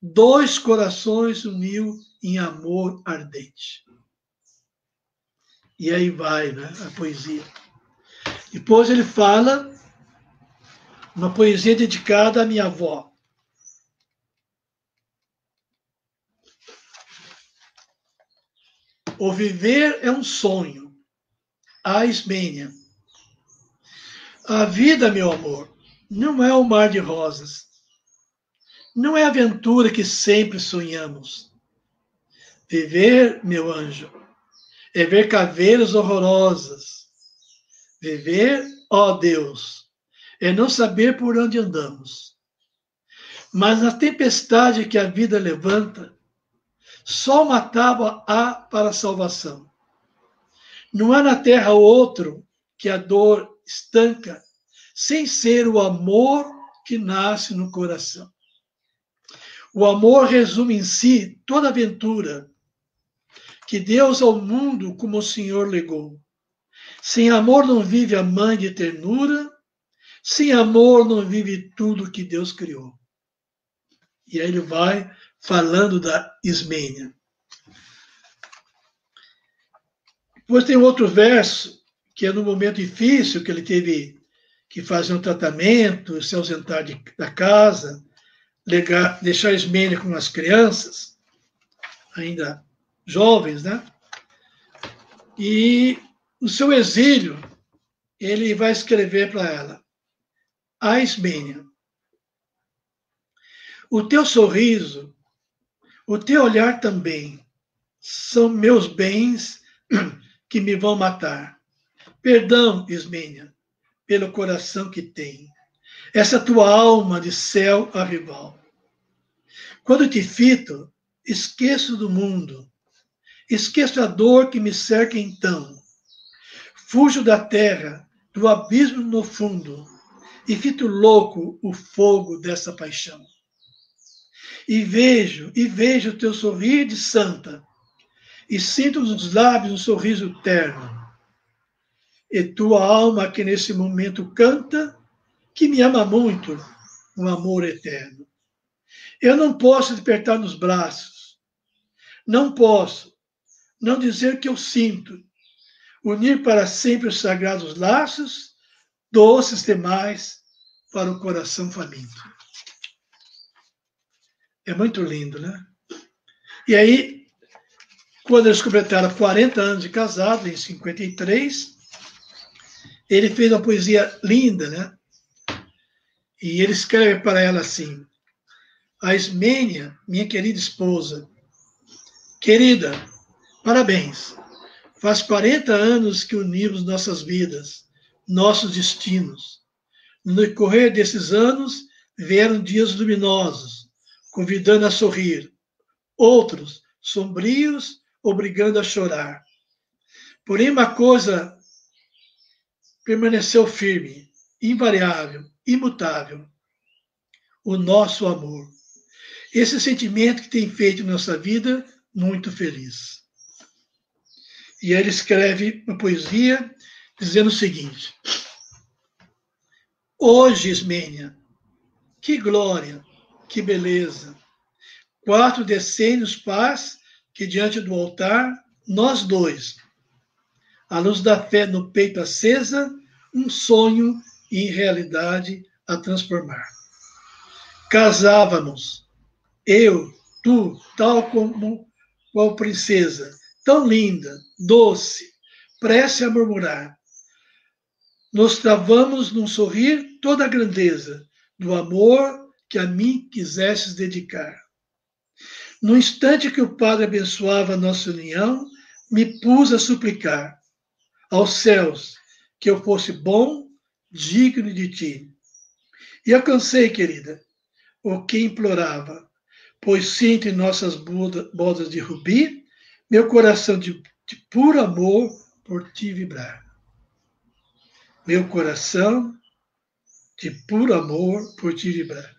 2 corações uniu em amor ardente. E aí vai, né, a poesia. Depois ele fala uma poesia dedicada à minha avó. O viver é um sonho, a Ismênia. A vida, meu amor, não é um mar de rosas. Não é a aventura que sempre sonhamos. Viver, meu anjo, é ver caveiras horrorosas. Viver, ó Deus, é não saber por onde andamos. Mas na tempestade que a vida levanta, só uma tábua há para a salvação. Não há na terra outro que a dor estanca, sem ser o amor que nasce no coração. O amor resume em si toda aventura que Deus ao mundo como o Senhor legou. Sem amor não vive a mãe de ternura, sem amor não vive tudo que Deus criou. E aí ele vai falando da Ismênia. Depois tem outro verso, que é no momento difícil que ele teve que fazer um tratamento, se ausentar da casa, deixar a Ismênia com as crianças, ainda jovens, né? E no seu exílio, ele vai escrever para ela: a Ismênia, o teu sorriso, o teu olhar também, são meus bens que me vão matar. Perdão, Ismênia, pelo coração que tem, essa tua alma de céu a rival. Quando te fito, esqueço do mundo, esqueço a dor que me cerca então. Fujo da terra, do abismo no fundo, e fito louco o fogo dessa paixão. E vejo o teu sorrir de santa, e sinto nos lábios um sorriso terno. E tua alma que nesse momento canta, que me ama muito, um amor eterno. Eu não posso despertar nos braços, não posso não dizer que eu sinto, unir para sempre os sagrados laços, doces demais para o coração faminto. É muito lindo, né? E aí, quando eles completaram 40 anos de casado, em 53, ele fez uma poesia linda, né? E ele escreve para ela assim: a Ismênia, minha querida esposa, querida, parabéns. Faz 40 anos que unimos nossas vidas, nossos destinos. No decorrer desses anos, vieram dias luminosos, convidando a sorrir. Outros, sombrios, obrigando a chorar. Porém, uma coisa permaneceu firme, invariável, imutável: o nosso amor. Esse sentimento que tem feito nossa vida muito feliz. E aí ele escreve uma poesia dizendo o seguinte: hoje, Ismênia, que glória, que beleza, 4 decênios paz que diante do altar, nós dois, a luz da fé no peito acesa, um sonho em realidade a transformar. Casávamos, eu, tu, tal como qual princesa, tão linda, doce, prece a murmurar. Nos travamos num sorrir toda a grandeza do amor que a mim quisesses dedicar. No instante que o Padre abençoava a nossa união, me pus a suplicar aos céus que eu fosse bom, digno de ti. E alcancei, querida, o que implorava, pois sinto em nossas bodas de rubi, meu coração de puro amor por ti vibrar. Meu coração de puro amor por ti vibrar.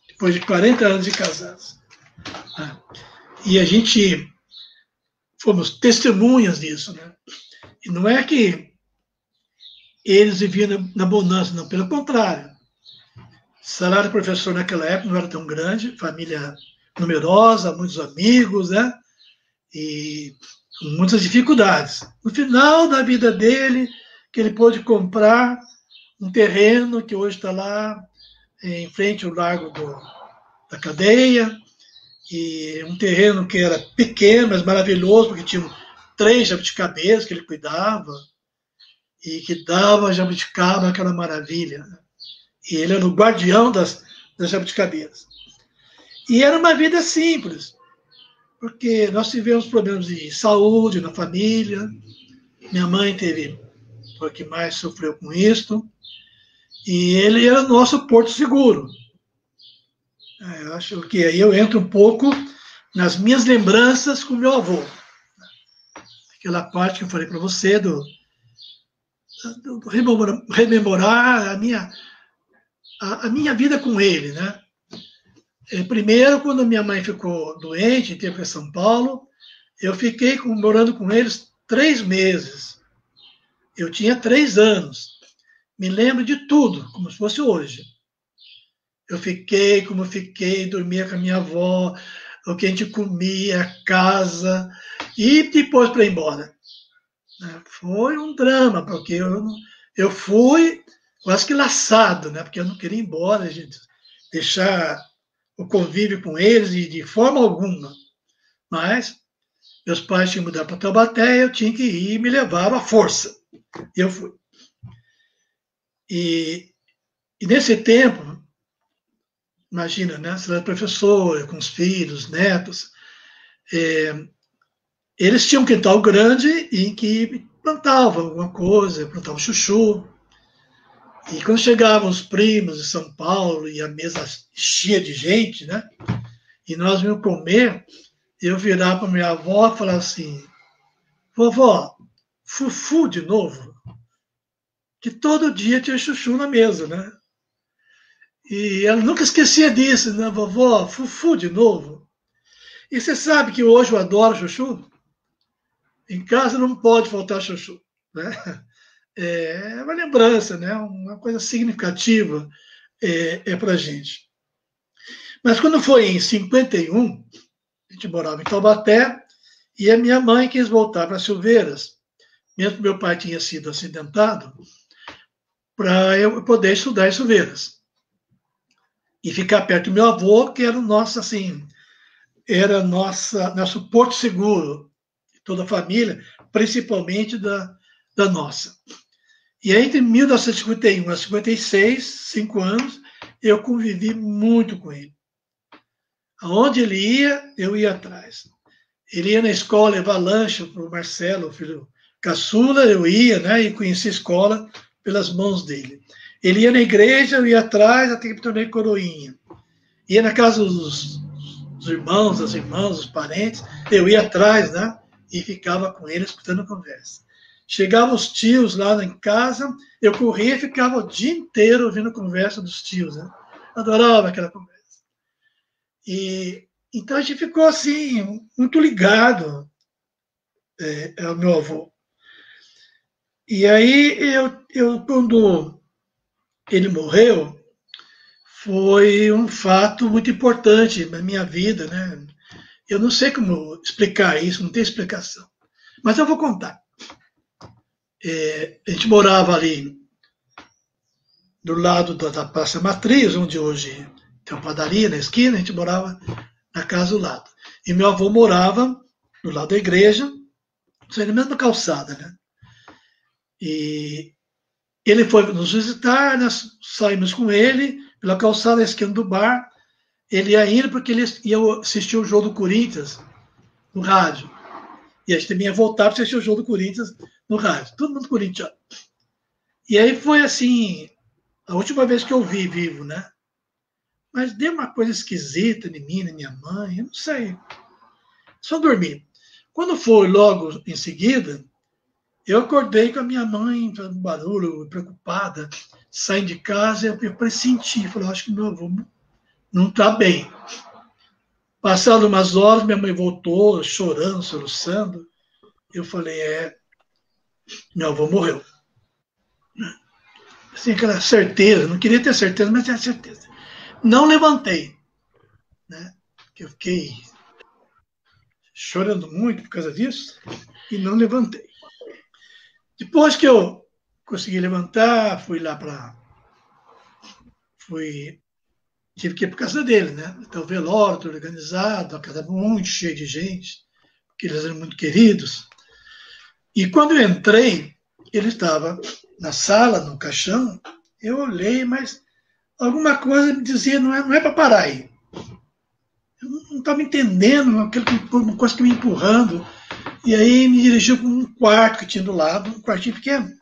Depois de 40 anos de casados. E a gente fomos testemunhas disso, né? E não é que eles viviam na bonança, não, pelo contrário. O salário do professor naquela época não era tão grande, família numerosa, muitos amigos, né? E com muitas dificuldades. No final da vida dele, que ele pôde comprar um terreno que hoje está lá em frente ao Largo da Cadeia, e um terreno que era pequeno, mas maravilhoso, porque tinha 3 jabuticabeiras que ele cuidava, e que dava jabuticaba aquela maravilha. E ele era o guardião das jabuticabeiras. E era uma vida simples, porque nós tivemos problemas de saúde na família, minha mãe foi a que mais sofreu com isso, e ele era o nosso porto seguro. Eu acho que aí eu entro um pouco nas minhas lembranças com meu avô. Aquela parte que eu falei para você do rememorar a minha vida com ele, né? Primeiro, quando minha mãe ficou doente, teve para São Paulo, eu fiquei morando com eles 3 meses. Eu tinha 3 anos. Me lembro de tudo, como se fosse hoje. Eu fiquei como fiquei, dormia com a minha avó, o que a gente comia, a casa, e depois para ir embora. Foi um drama, porque eu fui quase que laçado, né? Porque eu não queria ir embora, gente, deixar o convívio com eles de forma alguma. Mas meus pais tinham mudado para Taubaté, eu tinha que ir e me levaram à força. E eu fui. E nesse tempo, imagina, né? Você era professor, com os filhos, netos. Eles tinham um quintal grande em que plantavam alguma coisa, plantavam chuchu. E quando chegavam os primos de São Paulo e a mesa cheia de gente, né? E nós íamos comer, eu virava para minha avó e falava assim: vovó, fufu de novo? Que todo dia tinha chuchu na mesa, né? E ela nunca esquecia disso, né, vovó? Fufu de novo? E você sabe que hoje eu adoro chuchu? Em casa não pode faltar chuchu, né? É uma lembrança, né? Uma coisa significativa para a gente. Mas quando foi em 51, a gente morava em Taubaté, e a minha mãe quis voltar para Silveiras, mesmo que meu pai tinha sido acidentado, para eu poder estudar em Silveiras. E ficar perto do meu avô, que era o nosso, assim, era nosso porto seguro, de toda a família, principalmente da nossa. E aí, entre 1951 a 56, 5 anos, eu convivi muito com ele. Aonde ele ia, eu ia atrás. Ele ia na escola levar lanche para o Marcelo, o filho caçula, eu ia, né, e conheci a escola pelas mãos dele. Ele ia na igreja, eu ia atrás, até que me tornei coroinha. Ia na casa dos irmãos, das irmãs, dos parentes, eu ia atrás, né, e ficava com eles escutando conversa. Chegavam os tios lá em casa, eu corria e ficava o dia inteiro ouvindo a conversa dos tios, né? Adorava aquela conversa. E então a gente ficou assim, muito ligado ao meu avô. E aí, quando ele morreu, foi um fato muito importante na minha vida, né? Eu não sei como explicar isso, não tem explicação. Mas eu vou contar. A gente morava ali do lado da Praça Matriz, onde hoje tem uma padaria na esquina, a gente morava na casa do lado. E meu avô morava do lado da igreja, na mesma calçada, né? E ele foi nos visitar, nós saímos com ele pela calçada da esquina do bar. Ele ia indo porque ele ia assistir o jogo do Corinthians no rádio. E a gente também ia voltar para assistir o jogo do Corinthians no rádio. Todo mundo corintiano. E aí foi assim, a última vez que eu vi vivo, né? Mas deu uma coisa esquisita em mim, na minha mãe, eu não sei. Só dormi. Quando foi logo em seguida, eu acordei com a minha mãe, fazendo barulho, preocupada, saindo de casa, eu pressenti, falei, acho que meu avô não está bem. Passado umas horas, minha mãe voltou, chorando, soluçando. Eu falei, meu avô morreu. Assim, aquela certeza, não queria ter certeza, mas tinha certeza. Não levantei, né? Eu fiquei chorando muito por causa disso e não levantei. Depois que eu consegui levantar, fui lá para... Tive que ir para casa dele, né? Então, o velório, tudo organizado, a casa muito cheia de gente, porque eles eram muito queridos. E quando eu entrei, ele estava na sala, no caixão, eu olhei, mas alguma coisa me dizia, não é para parar aí. Eu não estava entendendo, uma coisa que me empurrando. E aí me dirigiu para um quarto que tinha do lado, um quartinho pequeno.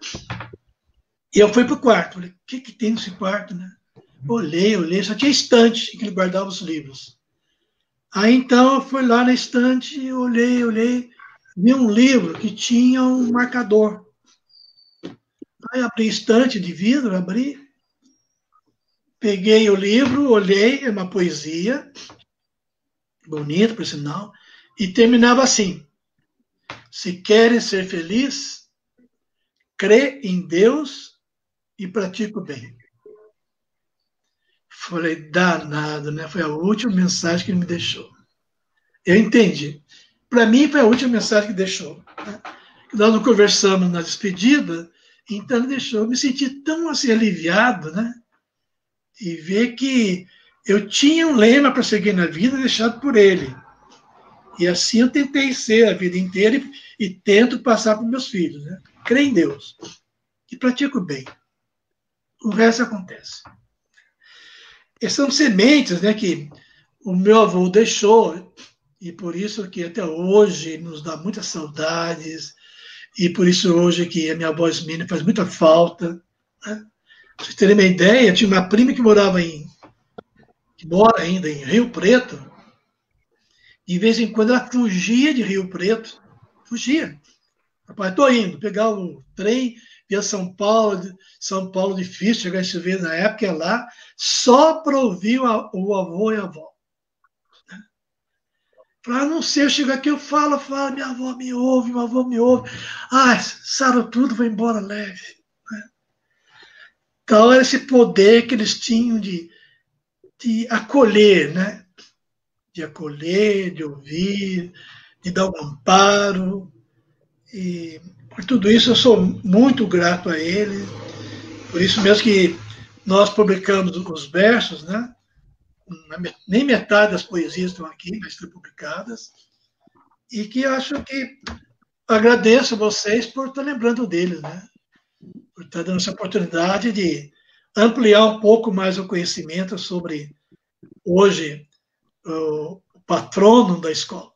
E eu fui para o quarto. Falei, o que tem nesse quarto, né? Olhei, só tinha estante em que ele guardava os livros. Aí então eu fui lá na estante, olhei, vi um livro que tinha um marcador. Aí abri a estante de vidro, peguei o livro, olhei, é uma poesia, bonita, por sinal, e terminava assim: se queres ser feliz, crê em Deus e pratica o bem. Falei, danado, né? Foi a última mensagem que ele me deixou. Eu entendi. Para mim, foi a última mensagem que deixou. Né? Nós não conversamos na despedida, então ele deixou. Eu me senti tão assim, aliviado, né? E ver que eu tinha um lema para seguir na vida deixado por ele. E assim eu tentei ser a vida inteira e tento passar para os meus filhos. Né? Crê em Deus e pratica o bem. O resto acontece. Essas são sementes, né, que o meu avô deixou, e por isso que até hoje nos dá muitas saudades, e por isso hoje que a minha avó Ismênia faz muita falta. Né? Pra vocês terem uma ideia, tinha uma prima que mora ainda em Rio Preto. De vez em quando ela fugia de Rio Preto. Fugia. Rapaz, estou indo, pegar o trem, via São Paulo difícil, chegar a se ver na época, é lá, só para ouvir o avô e a avó. Para não ser, eu chego aqui, eu falo, minha avó me ouve, meu avô me ouve. Sarou tudo, vai embora leve. Então, era esse poder que eles tinham de acolher, né? De acolher, de ouvir, de dar um amparo. E por tudo isso eu sou muito grato a ele. Por isso mesmo que nós publicamos os versos, né? Nem metade das poesias estão aqui, mas estão publicadas. E que eu acho que agradeço a vocês por estar lembrando deles, né? Por estar dando essa oportunidade de ampliar um pouco mais o conhecimento sobre, hoje, o patrono da escola.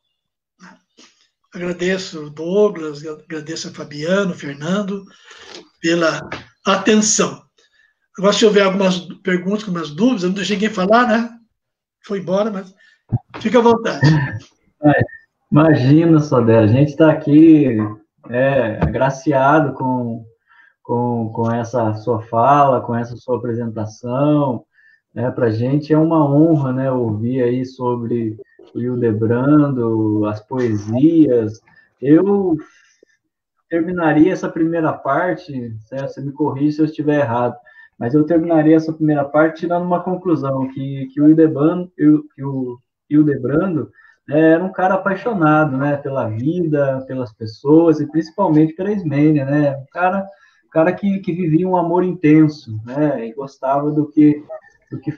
Agradeço o Douglas, agradeço a Fabiano, o Fernando, pela atenção. Agora, se houver algumas perguntas, algumas dúvidas, eu não deixei ninguém falar, né? Foi embora, mas fica à vontade. Imagina, Sodero, a gente está aqui agraciado com essa sua fala, com essa sua apresentação. Né? Para a gente é uma honra, né, ouvir aí sobre o Hildebrando, as poesias. Eu terminaria essa primeira parte, certo? Você me corrige se eu estiver errado, mas eu terminaria essa primeira parte tirando uma conclusão, que o Hildebrando, era um cara apaixonado, né, pela vida, pelas pessoas e principalmente pela Ismênia, né? Um cara que vivia um amor intenso, né? E gostava do que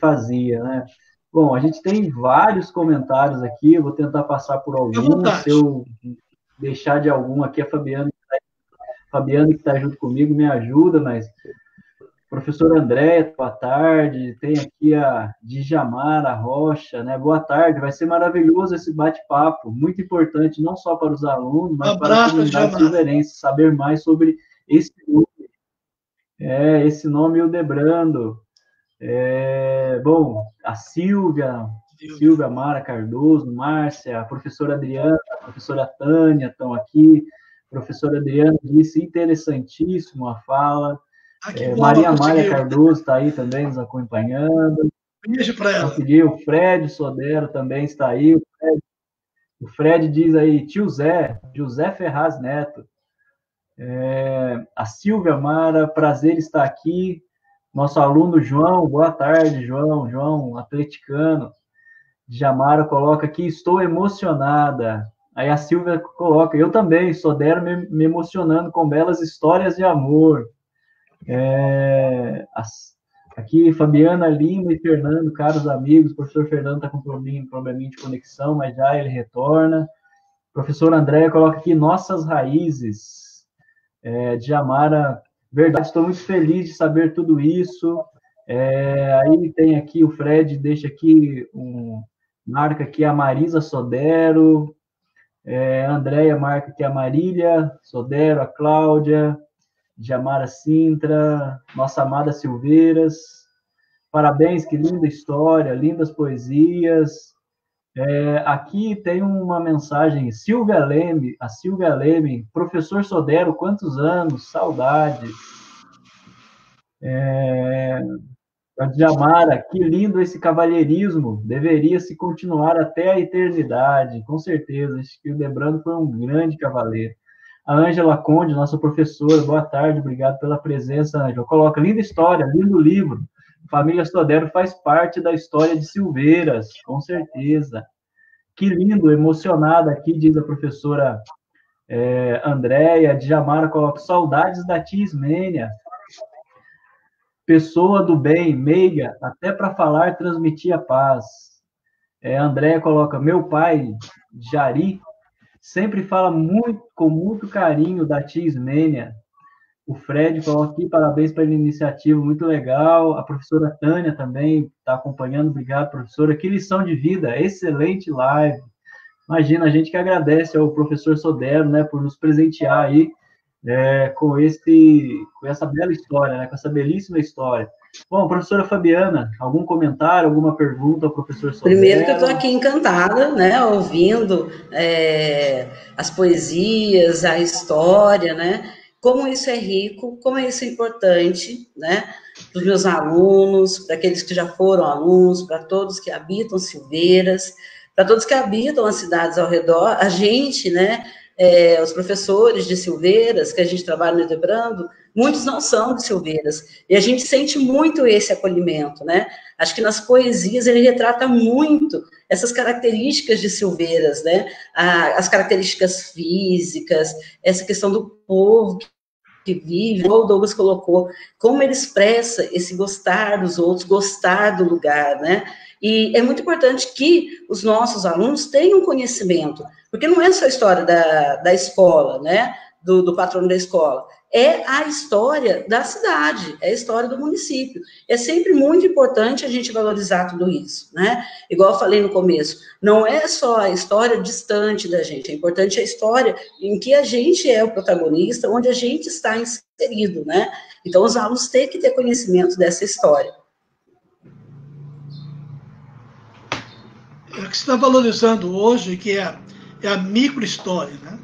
fazia, né? Bom, a gente tem vários comentários aqui, eu vou tentar passar por Fique à alguns, se vontade. eu deixar de algum aqui, a Fabiana que está junto comigo me ajuda, mas professor André, boa tarde. Tem aqui a Djamara Rocha, né? Boa tarde. Vai ser maravilhoso esse bate-papo, muito importante não só para os alunos, Um mas para a abraço, comunidade Djamara. silverense, saber mais sobre esse nome Hildebrando. Bom, a Silvia Mara Cardoso, Márcia, a professora Adriana, a professora Tânia estão aqui. A professora Adriana disse interessantíssimo a fala. Que bom, Maria ela Amália conseguiu. Cardoso está aí também nos acompanhando. Beijo para ela. Conseguiu. O Fred Sodero também está aí. O Fred diz aí, tio Zé, José Ferraz Neto. A Silvia Mara, prazer estar aqui. Nosso aluno João, boa tarde, João, atleticano. Djamara coloca aqui, estou emocionada. Aí a Silvia coloca, eu também, Sodero me emocionando com belas histórias de amor. Aqui, Fabiana Lima e Fernando, caros amigos, o professor Fernando está com probleminha de conexão, mas já ele retorna. O professor André coloca aqui, nossas raízes. Djamara, verdade, estou muito feliz de saber tudo isso. Aí tem aqui o Fred, deixa aqui, marca aqui a Marisa Sodero, Andréia marca aqui a Marília Sodero, a Cláudia, Djamara Sintra, nossa amada Silveiras, parabéns, que linda história, lindas poesias. Aqui tem uma mensagem, a Silvia Leme, professor Sodero, quantos anos, saudades. A Djamara, que lindo esse cavalheirismo, deveria se continuar até a eternidade, com certeza, acho que o Hildebrando foi um grande cavaleiro. A Ângela Conde, nossa professora, boa tarde, obrigado pela presença, Ângela. Coloca, linda história, lindo livro. Família Sodero faz parte da história de Silveiras, com certeza. Que lindo, emocionada aqui, diz a professora Andréia. Djamara coloca, saudades da tia Ismênia. Pessoa do bem, meiga, até para falar transmitia paz. Andréia coloca, meu pai, Jari, sempre fala com muito carinho da tia Ismênia. O Fred coloca aqui, parabéns pela iniciativa, muito legal. A professora Tânia também está acompanhando, obrigado, professora. Que lição de vida, excelente live. Imagina, a gente que agradece ao professor Sodero, né, por nos presentear aí com essa bela história, né, com essa belíssima história. Bom, professora Fabiana, algum comentário, alguma pergunta ao professor Sodero? Primeiro que eu estou aqui encantada, né, ouvindo as poesias, a história, né, como isso é rico, como isso é importante, né, para os meus alunos, para aqueles que já foram alunos, para todos que habitam Silveiras, para todos que habitam as cidades ao redor, a gente, né, os professores de Silveiras, que a gente trabalha no Hildebrando, muitos não são de Silveiras, e a gente sente muito esse acolhimento, né? Acho que nas poesias ele retrata muito essas características de Silveiras, né? As características físicas, essa questão do povo que vive, como o Douglas colocou, como ele expressa esse gostar dos outros, gostar do lugar, né? E é muito importante que os nossos alunos tenham conhecimento, porque não é só a história da escola, né? Do patrono da escola, é a história da cidade, é a história do município. É sempre muito importante a gente valorizar tudo isso, né? Igual eu falei no começo, não é só a história distante da gente, é importante a história em que a gente é o protagonista, onde a gente está inserido, né? Então, os alunos têm que ter conhecimento dessa história. O que você está valorizando hoje, que é a microhistória, né?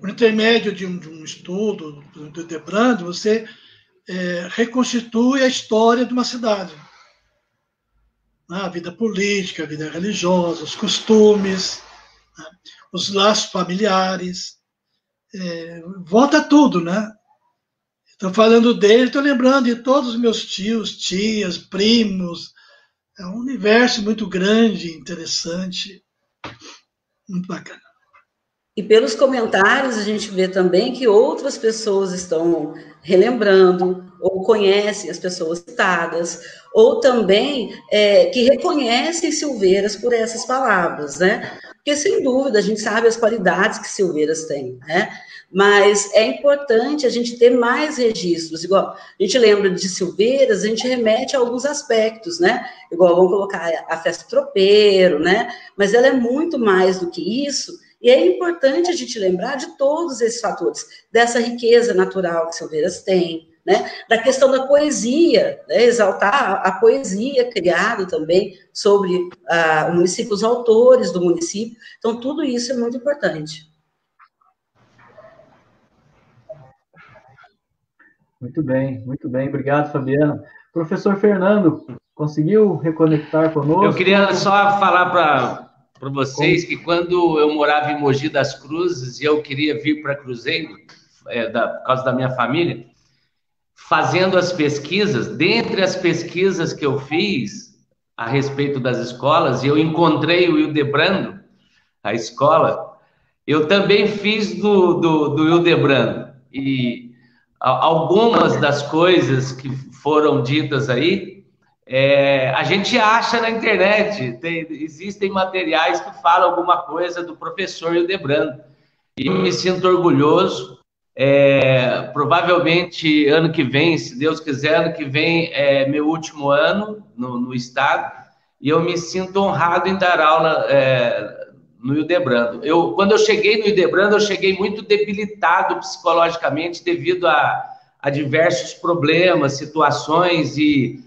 Por intermédio de um estudo do Hildebrando, você reconstitui a história de uma cidade. A vida política, a vida religiosa, os costumes, né? Os laços familiares. Volta tudo, né? Estou falando dele, estou lembrando de todos os meus tios, tias, primos. É um universo muito grande, interessante. Muito bacana. E pelos comentários, a gente vê também que outras pessoas estão relembrando, ou conhecem as pessoas citadas, ou também que reconhecem Silveiras por essas palavras, né? Porque, sem dúvida, a gente sabe as qualidades que Silveiras tem, né? Mas é importante a gente ter mais registros. Igual a gente lembra de Silveiras, a gente remete a alguns aspectos, né? Igual vamos colocar a festa tropeiro, né? Mas ela é muito mais do que isso. E é importante a gente lembrar de todos esses fatores, dessa riqueza natural que Silveiras tem, né? Da questão da poesia, né? Exaltar a poesia criada também sobre o município, os autores do município. Então, tudo isso é muito importante. Muito bem. Obrigado, Fabiana. Professor Fernando, conseguiu reconectar conosco? Eu queria só falar para vocês que quando eu morava em Mogi das Cruzes e eu queria vir para Cruzeiro, por causa da minha família, fazendo as pesquisas, dentre as pesquisas que eu fiz a respeito das escolas, eu encontrei o Hildebrando, a escola, eu também fiz do Hildebrando. E algumas das coisas que foram ditas aí, a gente acha na internet, existem materiais que falam alguma coisa do professor Hildebrando. E eu me sinto orgulhoso. Provavelmente ano que vem, se Deus quiser, ano que vem é meu último ano no estado, e eu me sinto honrado em dar aula no Hildebrando. Quando eu cheguei no Hildebrando, eu cheguei muito debilitado psicologicamente devido a diversos problemas, situações, e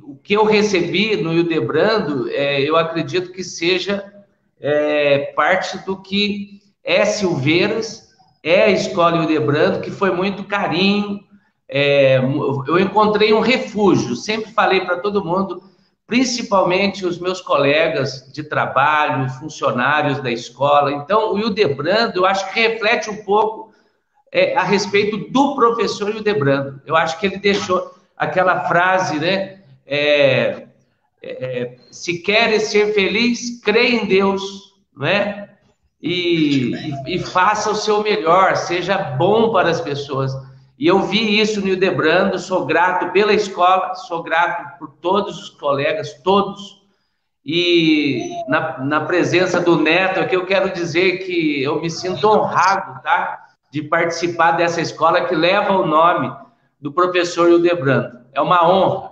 o que eu recebi no Hildebrando, eu acredito que seja parte do que é Silveiras, é a Escola Hildebrando, que foi muito carinho. Eu encontrei um refúgio, sempre falei para todo mundo, principalmente os meus colegas de trabalho, funcionários da escola. Então, o Hildebrando, eu acho que reflete um pouco a respeito do professor Hildebrando. Eu acho que ele deixou aquela frase, né? Se queres ser feliz, crê em Deus, não é? E faça o seu melhor, seja bom para as pessoas. E eu vi isso no Hildebrando, sou grato pela escola, sou grato por todos os colegas, todos. E na presença do Neto, aqui eu quero dizer que eu me sinto honrado, tá? De participar dessa escola que leva o nome do professor Hildebrando. É uma honra.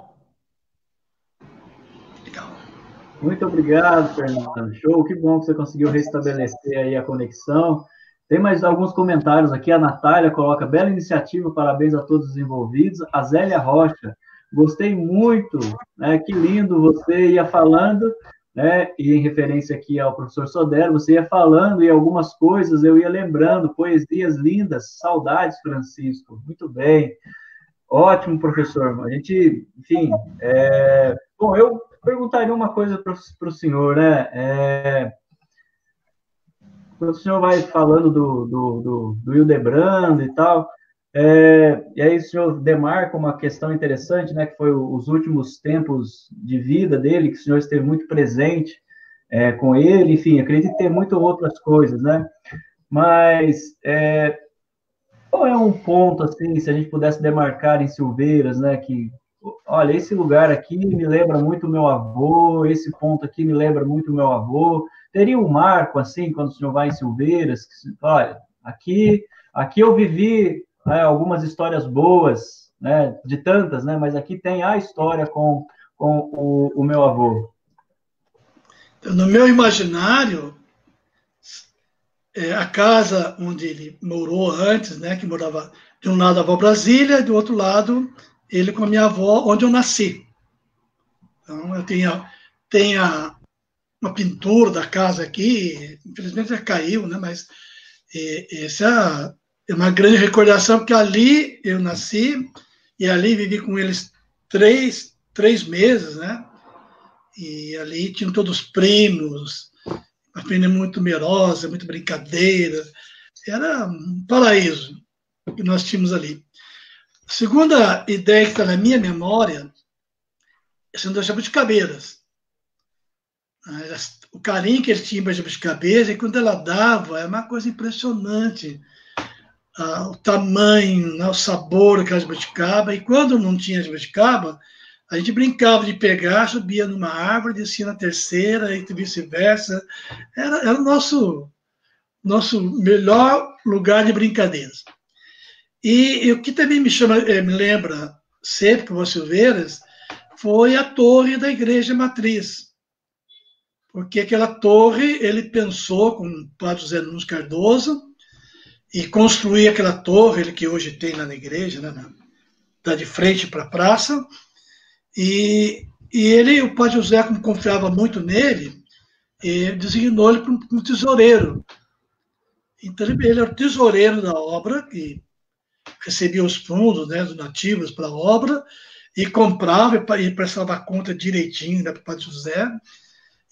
Muito obrigado, Fernando. Show, que bom que você conseguiu restabelecer aí a conexão. Tem mais alguns comentários aqui. A Natália coloca: bela iniciativa, parabéns a todos os envolvidos. A Zélia Rocha: gostei muito, né? Que lindo, você ia falando, né? E em referência aqui ao professor Sodero, você ia falando e algumas coisas eu ia lembrando, poesias lindas, saudades, Francisco. Muito bem. Ótimo, professor. A gente, enfim, bom, eu perguntaria uma coisa para o senhor, né? O senhor vai falando do Hildebrando e tal, e aí o senhor demarca uma questão interessante, né? Que foi os últimos tempos de vida dele, que o senhor esteve muito presente com ele, enfim, acredito ter muitas outras coisas, né? Mas qual é um ponto, assim, se a gente pudesse demarcar em Silveiras, né? Que, olha, esse lugar aqui me lembra muito o meu avô, esse ponto aqui me lembra muito o meu avô. Teria um marco, assim, quando o senhor vai em Silveiras, que, olha, aqui eu vivi algumas histórias boas, né? De tantas, né? Mas aqui tem a história com o meu avô. No meu imaginário, a casa onde ele morou antes, né, que morava de um lado a avó Brasília, e do outro lado ele com a minha avó, onde eu nasci. Então, eu tenho uma pintura da casa aqui, infelizmente já caiu, né, mas essa é uma grande recordação, porque ali eu nasci e ali vivi com eles três meses, né, e ali tinham todos os primos, uma família muito numerosa, muito brincadeira. Era um paraíso que nós tínhamos ali. A segunda ideia que está na minha memória é São Jabuticabeiras. o carinho que ele tinha para a jabuticabeza, e quando ela dava, é uma coisa impressionante. O tamanho, né, o sabor daquela jabuticaba. E quando não tinha jabuticaba, a gente brincava de pegar, subia numa árvore, descia na terceira, e vice-versa. Era o nosso melhor lugar de brincadeiras. E o que também me lembra sempre que vou a Silveiras foi a torre da Igreja Matriz. Porque aquela torre, ele pensou com o padre José Nunes Cardoso, e construir aquela torre, ele que hoje tem lá na igreja, né, tá de frente para a praça, e ele, o padre José, como confiava muito nele, designou ele para um tesoureiro. Então ele era o tesoureiro da obra, que recebia os fundos, né, dos nativos para a obra, e comprava e prestava conta direitinho, né, para o padre José,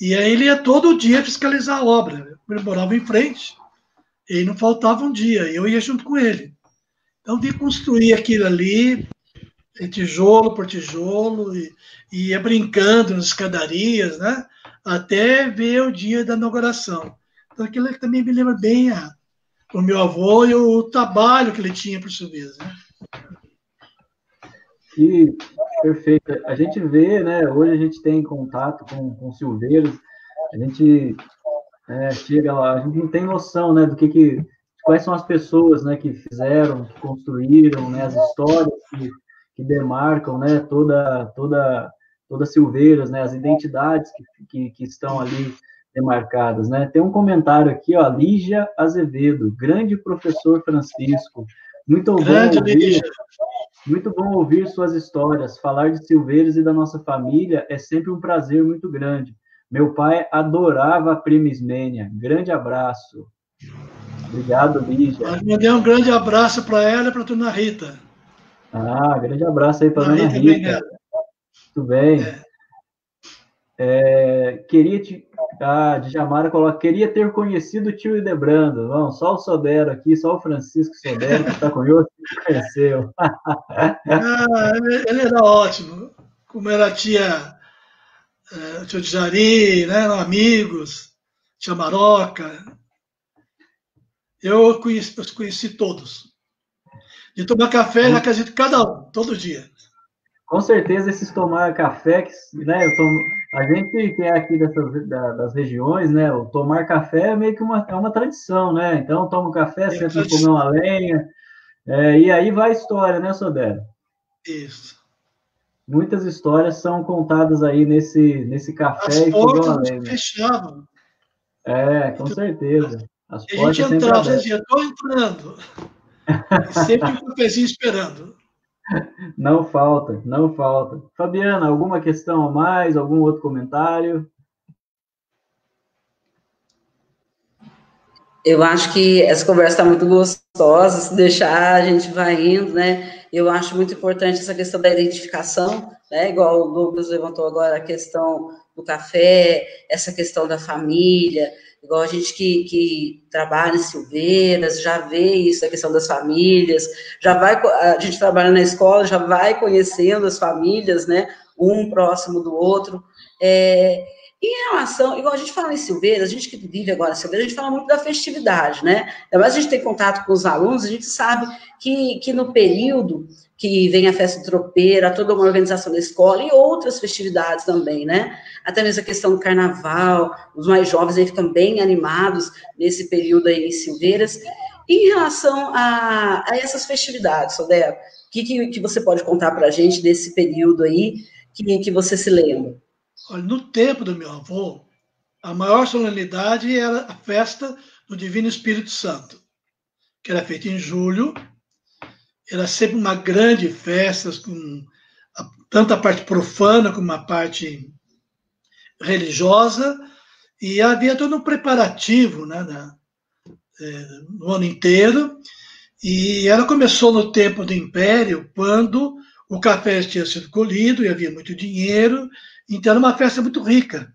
e aí ele ia todo dia fiscalizar a obra. Ele morava em frente, e não faltava um dia, e eu ia junto com ele. Então, vi construir aquilo ali, tijolo por tijolo, e ia brincando nas escadarias, né? Até ver o dia da inauguração. Então, aquilo também me lembra bem o meu avô e o trabalho que ele tinha para o Silveiras, né? E perfeito. A gente vê, né? Hoje a gente tem contato com Silveiras, a gente chega lá, a gente não tem noção, né, quais são as pessoas, né, que fizeram, que construíram, né, as histórias que demarcam, né, toda Silveiras, né, as identidades que estão ali demarcadas, né. Tem um comentário aqui, ó, Lígia Azevedo, grande professor Francisco, muito bom ouvir suas histórias, falar de Silveiras e da nossa família é sempre um prazer muito grande. Meu pai adorava a prima Ismênia. Grande abraço. Obrigado, Lígia. Mandei um grande abraço para ela e para a dona Rita. Grande abraço aí para a dona Rita. Muito bem. Djamara coloca, queria ter conhecido o tio Hildebrando. Não, só o Sodero aqui, só o Francisco Sodero que está conosco, que conheceu. Ele era ótimo. Como era a tia... o tio Jari, né, eram amigos, tia Maroca. Eu os conheci todos. De tomar café na casa de cada um, todo dia. Com certeza, esses tomar café, né, a gente que é aqui das regiões, né, o tomar café é meio que uma tradição, né? Então, toma um café, senta no fogão a lenha, e aí vai a história, né, Sodero? Isso. Muitas histórias são contadas aí nesse café e fogão a lenha. As portas fechavam. Com certeza. As portas a gente entrava, dizia, estou entrando. E sempre um cafezinho esperando. Não falta, não falta. Fabiana, alguma questão a mais? Algum outro comentário? Eu acho que essa conversa está muito gostosa, se deixar, a gente vai indo, né? Eu acho muito importante essa questão da identificação, né? Igual o Douglas levantou agora a questão do café, essa questão da família, igual a gente que trabalha em Silveiras, já vê isso, a questão das famílias, a gente trabalha na escola, já vai conhecendo as famílias, né? Um próximo do outro. Em relação, igual a gente fala em Silveiras, a gente que vive agora em Silveiras, a gente fala muito da festividade, né? Mas a gente tem contato com os alunos, a gente sabe que no período que vem a festa tropeira, toda uma organização da escola e outras festividades também, né? Até mesmo a questão do carnaval, os mais jovens aí ficam bem animados nesse período aí em Silveiras. E em relação a essas festividades, Sodero, o que você pode contar para a gente desse período aí que você se lembra? Olha, no tempo do meu avô, a maior solenidade era a festa do Divino Espírito Santo, que era feita em julho. Era sempre uma grande festa, com tanto a parte profana como a parte religiosa, e havia todo um preparativo, né, no ano inteiro. E ela começou no tempo do Império, quando o café tinha sido colhido e havia muito dinheiro. Então, era uma festa muito rica.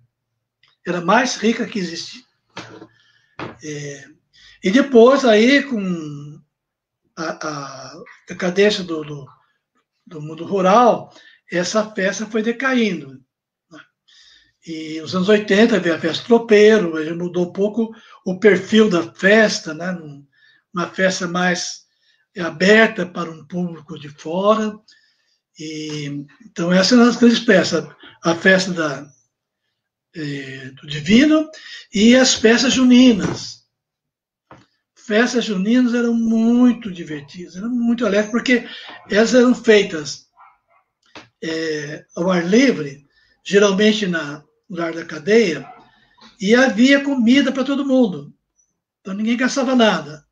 Era a mais rica que existia. E depois, aí, com a decadência do mundo rural, essa festa foi decaindo. E os anos 80 veio a festa tropeiro, ele mudou um pouco o perfil da festa, né? Uma festa mais aberta para um público de fora. E, então, essa é uma das grandes peças, a festa do Divino e as festas juninas. Festas juninas eram muito divertidas, eram muito alegres, porque elas eram feitas ao ar livre, geralmente no lar da cadeia, e havia comida para todo mundo. Então ninguém gastava nada.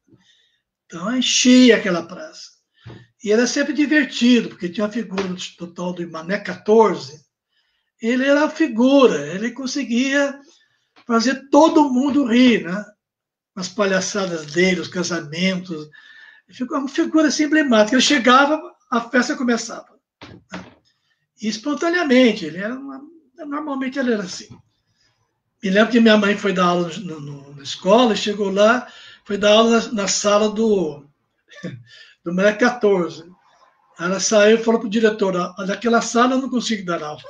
Então enchia aquela praça. E era sempre divertido, porque tinha a figura do tal do Mané 14. Ele era a figura, ele conseguia fazer todo mundo rir, né? As palhaçadas dele, os casamentos. Ficou uma figura assim emblemática. Ele chegava, a festa começava. E espontaneamente, normalmente ele era assim. Me lembro que minha mãe foi dar aula na escola, e chegou lá, foi dar aula na sala do Mané 14. Ela saiu e falou para o diretor, daquela sala eu não consigo dar aula.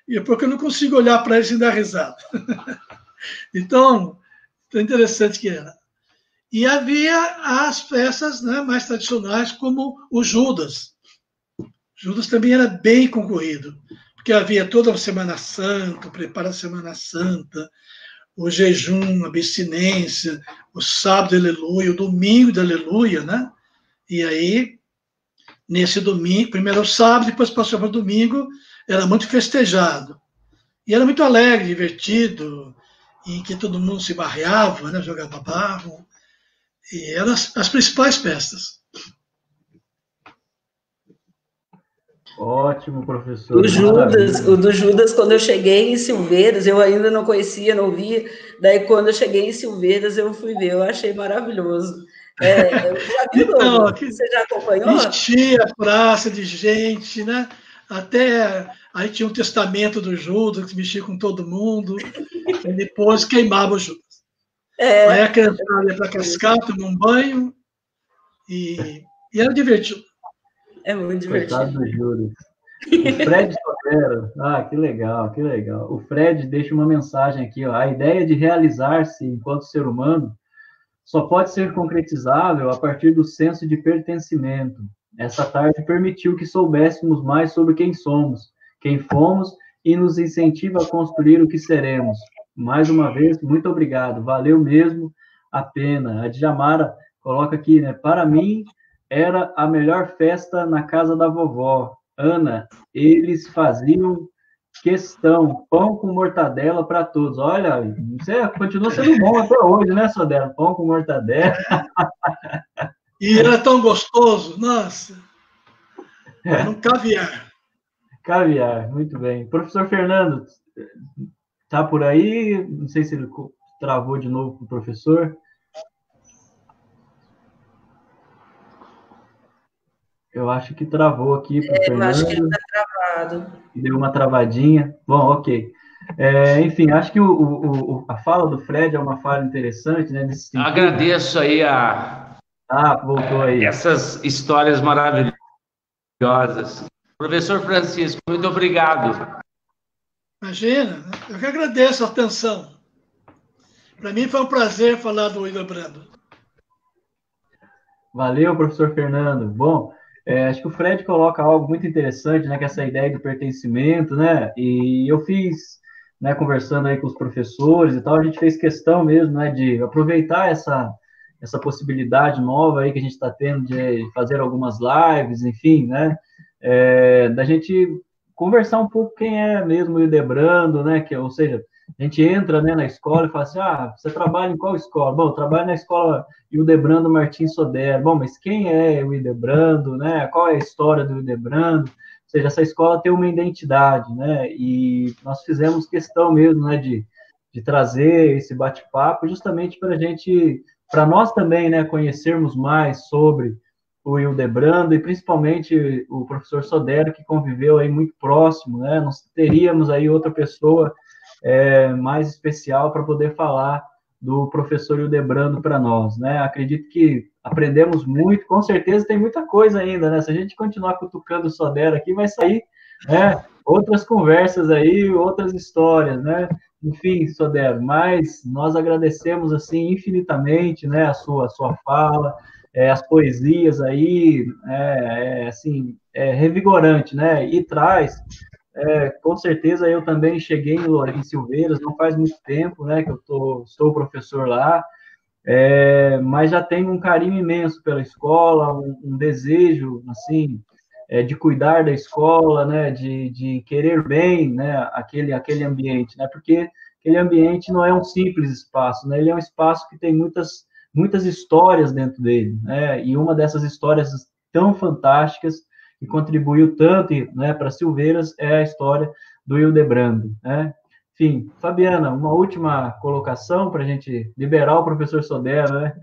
E é porque eu não consigo olhar para ele sem dar risada. Então, tão interessante que era. E havia as festas, né, mais tradicionais, como o Judas. Judas também era bem concorrido, porque havia toda a Semana Santa, o preparo da Semana Santa, o jejum, a abstinência, o sábado de aleluia, o domingo de aleluia, né? E aí, nesse domingo, primeiro o sábado, depois passou para o domingo, era muito festejado. E era muito alegre, divertido, em que todo mundo se barreava, né? Jogava barro. E eram as principais festas. Ótimo, professor. O do Judas, quando eu cheguei em Silveiras, eu ainda não conhecia, não via. Daí, quando eu cheguei em Silveiras, eu fui ver, eu achei maravilhoso. Eu já vi, então, você já acompanhou? Enchia a praça de gente, né? Até aí tinha um testamento do Judas, que mexia com todo mundo, e depois queimava o Judas. Aí a criançada ia para a cascata, tomar um banho, e era divertido. É muito divertido. Coitado do Judas. O Fred Sodero, que legal, que legal. O Fred deixa uma mensagem aqui, ó. A ideia de realizar-se enquanto ser humano só pode ser concretizável a partir do senso de pertencimento. Essa tarde permitiu que soubéssemos mais sobre quem somos, quem fomos e nos incentiva a construir o que seremos. Mais uma vez, muito obrigado. Valeu mesmo a pena. A Djamara coloca aqui, né? Para mim, era a melhor festa na casa da vovó. Ana, eles faziam questão, pão com mortadela para todos. Olha, você continua sendo bom até hoje, né, Sodero? Pão com mortadela. E era tão gostoso, nossa. Era um caviar. Caviar, muito bem. Professor Fernando, tá por aí? Não sei se ele travou de novo para o professor. Eu acho que travou aqui para o Fernando. Eu acho que ele está travado. Deu uma travadinha. Bom, ok. Enfim, acho que a fala do Fred é uma fala interessante, né? Nesse sentido. Agradeço aí voltou aí. Essas histórias maravilhosas. Professor Francisco, muito obrigado. Imagina, eu que agradeço a atenção. Para mim foi um prazer falar do Hildebrando. Valeu, professor Fernando. Bom, acho que o Fred coloca algo muito interessante, né, que é essa ideia do pertencimento, né, e eu fiz, né, conversando aí com os professores e tal, a gente fez questão mesmo, né, de aproveitar essa possibilidade nova aí que a gente está tendo de fazer algumas lives, enfim, né, da gente conversar um pouco quem é mesmo o Hildebrando, né, ou seja, a gente entra, né, na escola e fala assim, você trabalha em qual escola? Bom, eu trabalho na escola Hildebrando Martins Sodero. Bom, mas quem é o Hildebrando, né? Qual é a história do Hildebrando? Ou seja, essa escola tem uma identidade, né? E nós fizemos questão mesmo, né, de trazer esse bate-papo justamente para nós também, né, conhecermos mais sobre o Hildebrando e principalmente o professor Sodero, que conviveu aí muito próximo, né? Nós teríamos aí outra pessoa mais especial para poder falar do professor Hildebrando para nós, né? Acredito que aprendemos muito, com certeza tem muita coisa ainda, né? Se a gente continuar cutucando o Sodero aqui, vai sair Outras conversas aí, outras histórias, né? Enfim, Sodero, mas nós agradecemos, assim, infinitamente, né, a sua fala, as poesias aí, assim, revigorante, né? E traz, com certeza, eu também cheguei em Silveiras, não faz muito tempo, né, que eu sou professor lá, mas já tenho um carinho imenso pela escola, um desejo, assim, de cuidar da escola, né, de querer bem, né, aquele ambiente, né, porque aquele ambiente não é um simples espaço, né, ele é um espaço que tem muitas histórias dentro dele, né, e uma dessas histórias tão fantásticas que contribuiu tanto, né, para Silveiras é a história do Hildebrando, né. Enfim, Fabiana, uma última colocação para a gente liberar o professor Sodero, né?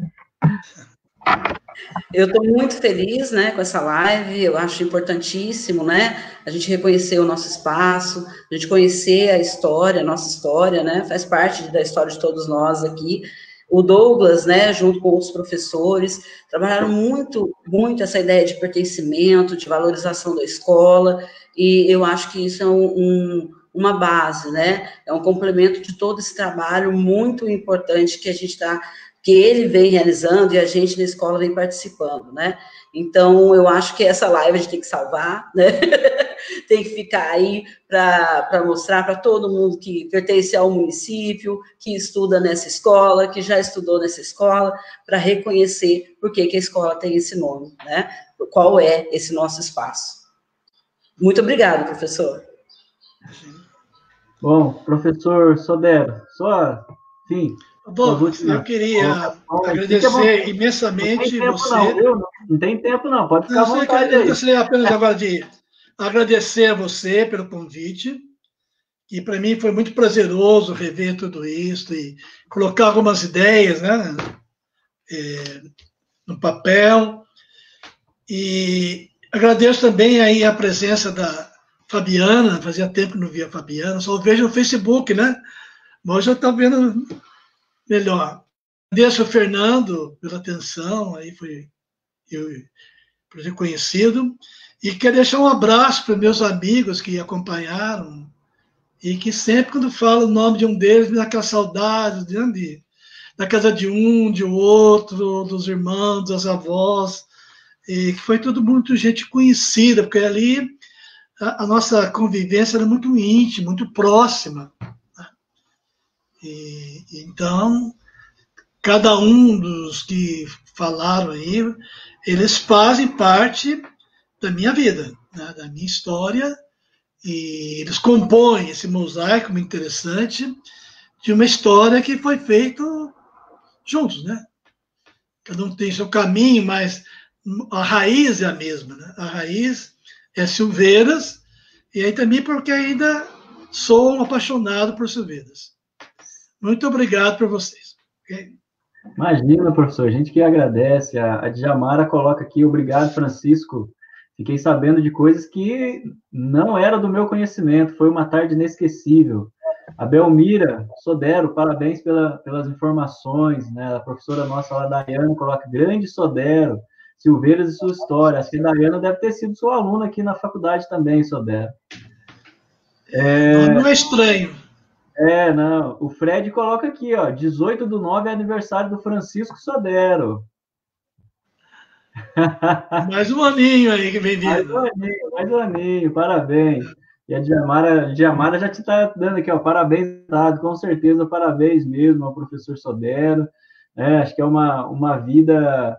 Eu estou muito feliz, né, com essa live, eu acho importantíssimo, né, a gente reconhecer o nosso espaço, a gente conhecer a história, a nossa história, né, faz parte da história de todos nós aqui. O Douglas, né, junto com os professores, trabalharam muito, muito essa ideia de pertencimento, de valorização da escola, e eu acho que isso é uma base, né, é um complemento de todo esse trabalho muito importante que ele vem realizando e a gente na escola vem participando, né? Então, eu acho que essa live a gente tem que salvar, né? Tem que ficar aí para mostrar para todo mundo que pertence ao município, que estuda nessa escola, que já estudou nessa escola, para reconhecer por que a escola tem esse nome, né? Qual é esse nosso espaço. Muito obrigada, professor. Bom, professor Sodero, enfim... Douglas, eu queria agradecer imensamente você. Não tem tempo, não. Pode ficar à vontade aí. Eu gostaria apenas agora de agradecer a você pelo convite. E para mim foi muito prazeroso rever tudo isso e colocar algumas ideias, né, no papel. E agradeço também aí a presença da Fabiana. Fazia tempo que não via a Fabiana. Só vejo no Facebook, né? Mas hoje eu estou vendo melhor. Agradeço ao Fernando pela atenção, aí foi por ter conhecido, e quero deixar um abraço para meus amigos que acompanharam, e que sempre quando falo o nome de um deles, me dá aquela saudade da casa de um, de outro, dos irmãos, das avós, e que foi tudo muito gente conhecida, porque ali a nossa convivência era muito íntima, muito próxima. Então, cada um dos que falaram aí, eles fazem parte da minha vida, né, da minha história, e eles compõem esse mosaico muito interessante de uma história que foi feita juntos, né? Cada um tem seu caminho, mas a raiz é a mesma, né? A raiz é Silveiras, e aí também porque ainda sou um apaixonado por Silveiras. Muito obrigado por vocês. Okay? Imagina, professor, a gente que agradece. A Djamara coloca aqui, obrigado, Francisco. Fiquei sabendo de coisas que não era do meu conhecimento. Foi uma tarde inesquecível. A Belmira Sodero, parabéns pelas informações, né? A professora nossa lá, Daiane, coloca grande Sodero, Silveiras e sua história. Acho que a Daiane deve ter sido sua aluna aqui na faculdade também, Sodero. Não é estranho. Não. O Fred coloca aqui, ó, 18/9 é aniversário do Francisco Sodero. Mais um aninho aí que vem vindo. Mais um aninho, parabéns. E a Djamara já te está dando aqui, ó, parabéns, dado, com certeza, parabéns mesmo ao professor Sodero. Acho que é uma vida,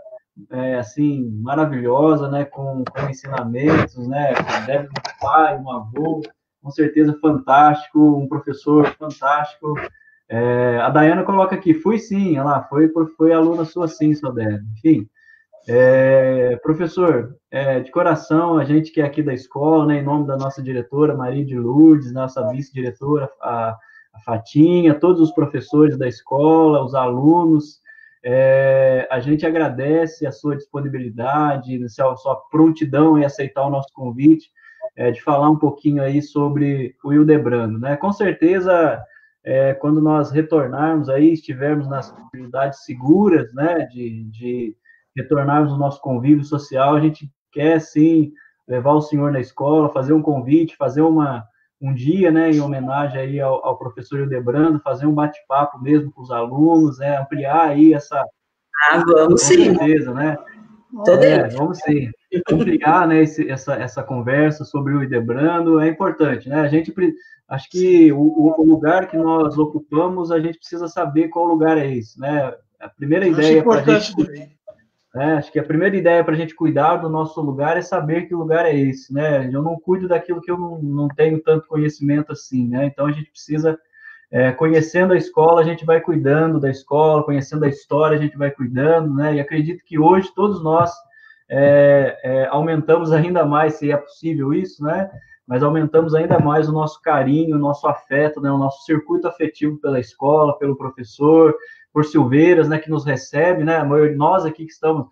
assim, maravilhosa, né, com ensinamentos, né, deve um pai, um avô, com certeza fantástico, um professor fantástico. A Dayana coloca aqui, fui sim, ela foi aluna sua sim, Sodero. Enfim, professor, de coração, a gente que é aqui da escola, né, em nome da nossa diretora, Maria de Lourdes, nossa vice-diretora, a Fatinha, todos os professores da escola, os alunos, a gente agradece a sua disponibilidade, a sua prontidão em aceitar o nosso convite, de falar um pouquinho aí sobre o Hildebrando, né? Com certeza, quando nós retornarmos aí, estivermos nas comunidades seguras, né, de retornarmos ao nosso convívio social, a gente quer, sim, levar o senhor na escola, fazer um convite, fazer um dia, né, em homenagem aí ao professor Hildebrando, fazer um bate-papo mesmo com os alunos, né, ampliar aí essa... Vamos com sim. certeza, né? Vamos sim. Ampliar, né, essa conversa sobre o Hildebrando é importante, né? Acho que o lugar que nós ocupamos, a gente precisa saber qual lugar é esse, né? A primeira ideia para a gente... acho que a primeira ideia para a gente cuidar do nosso lugar é saber que lugar é esse, né? Eu não cuido daquilo que eu não tenho tanto conhecimento assim, né? Então, a gente precisa... conhecendo a escola, a gente vai cuidando da escola, conhecendo a história, a gente vai cuidando, né? E acredito que hoje todos nós aumentamos ainda mais, se é possível isso, né? Mas aumentamos ainda mais o nosso carinho, o nosso afeto, né? O nosso circuito afetivo pela escola, pelo professor, por Silveiras, né? Que nos recebe, né? A maioria de nós aqui que estamos...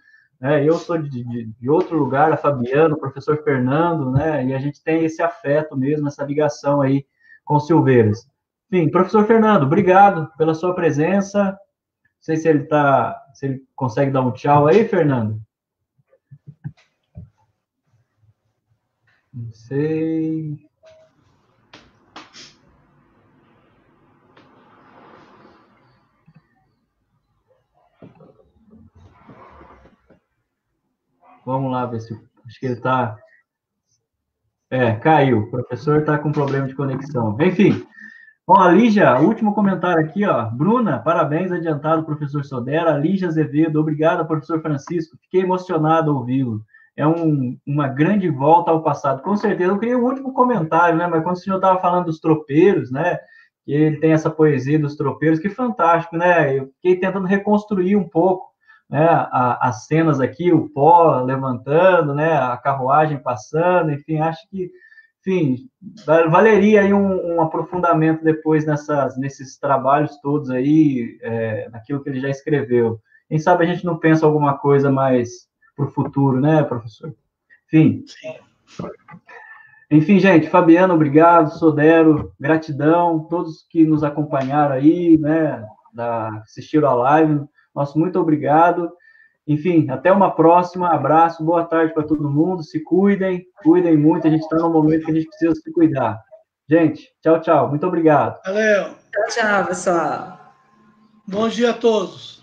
eu sou de outro lugar, a Fabiana, o professor Fernando, né? E a gente tem esse afeto mesmo, essa ligação aí com Silveiras. Enfim, professor Fernando, obrigado pela sua presença. Não sei se ele consegue dar um tchau aí, Fernando. Não sei. Vamos lá ver se... Acho que ele está... caiu. O professor está com problema de conexão. Enfim. Bom, a Lígia, último comentário aqui, ó. Bruna, parabéns, adiantado, professor Sodera. Lígia Azevedo, obrigado, professor Francisco. Fiquei emocionado ao ouvi-lo. É uma grande volta ao passado. Com certeza, eu queria um último comentário, né? Mas quando o senhor estava falando dos tropeiros, né? Que ele tem essa poesia dos tropeiros, que fantástico, né? Eu fiquei tentando reconstruir um pouco, né? As cenas aqui, o pó levantando, né? A carruagem passando, enfim, acho que... Enfim, valeria aí um aprofundamento depois nesses trabalhos todos aí, naquilo que ele já escreveu. Quem sabe a gente não pensa alguma coisa mais para o futuro, né, professor? Enfim. Enfim, gente, Fabiano, obrigado, Sodero, gratidão, todos que nos acompanharam aí, né, assistiram a live, nosso muito obrigado. Enfim, até uma próxima, abraço, boa tarde para todo mundo, se cuidem muito, a gente está num momento que a gente precisa se cuidar. Gente, tchau, muito obrigado. Valeu. Tchau, pessoal. Bom dia a todos.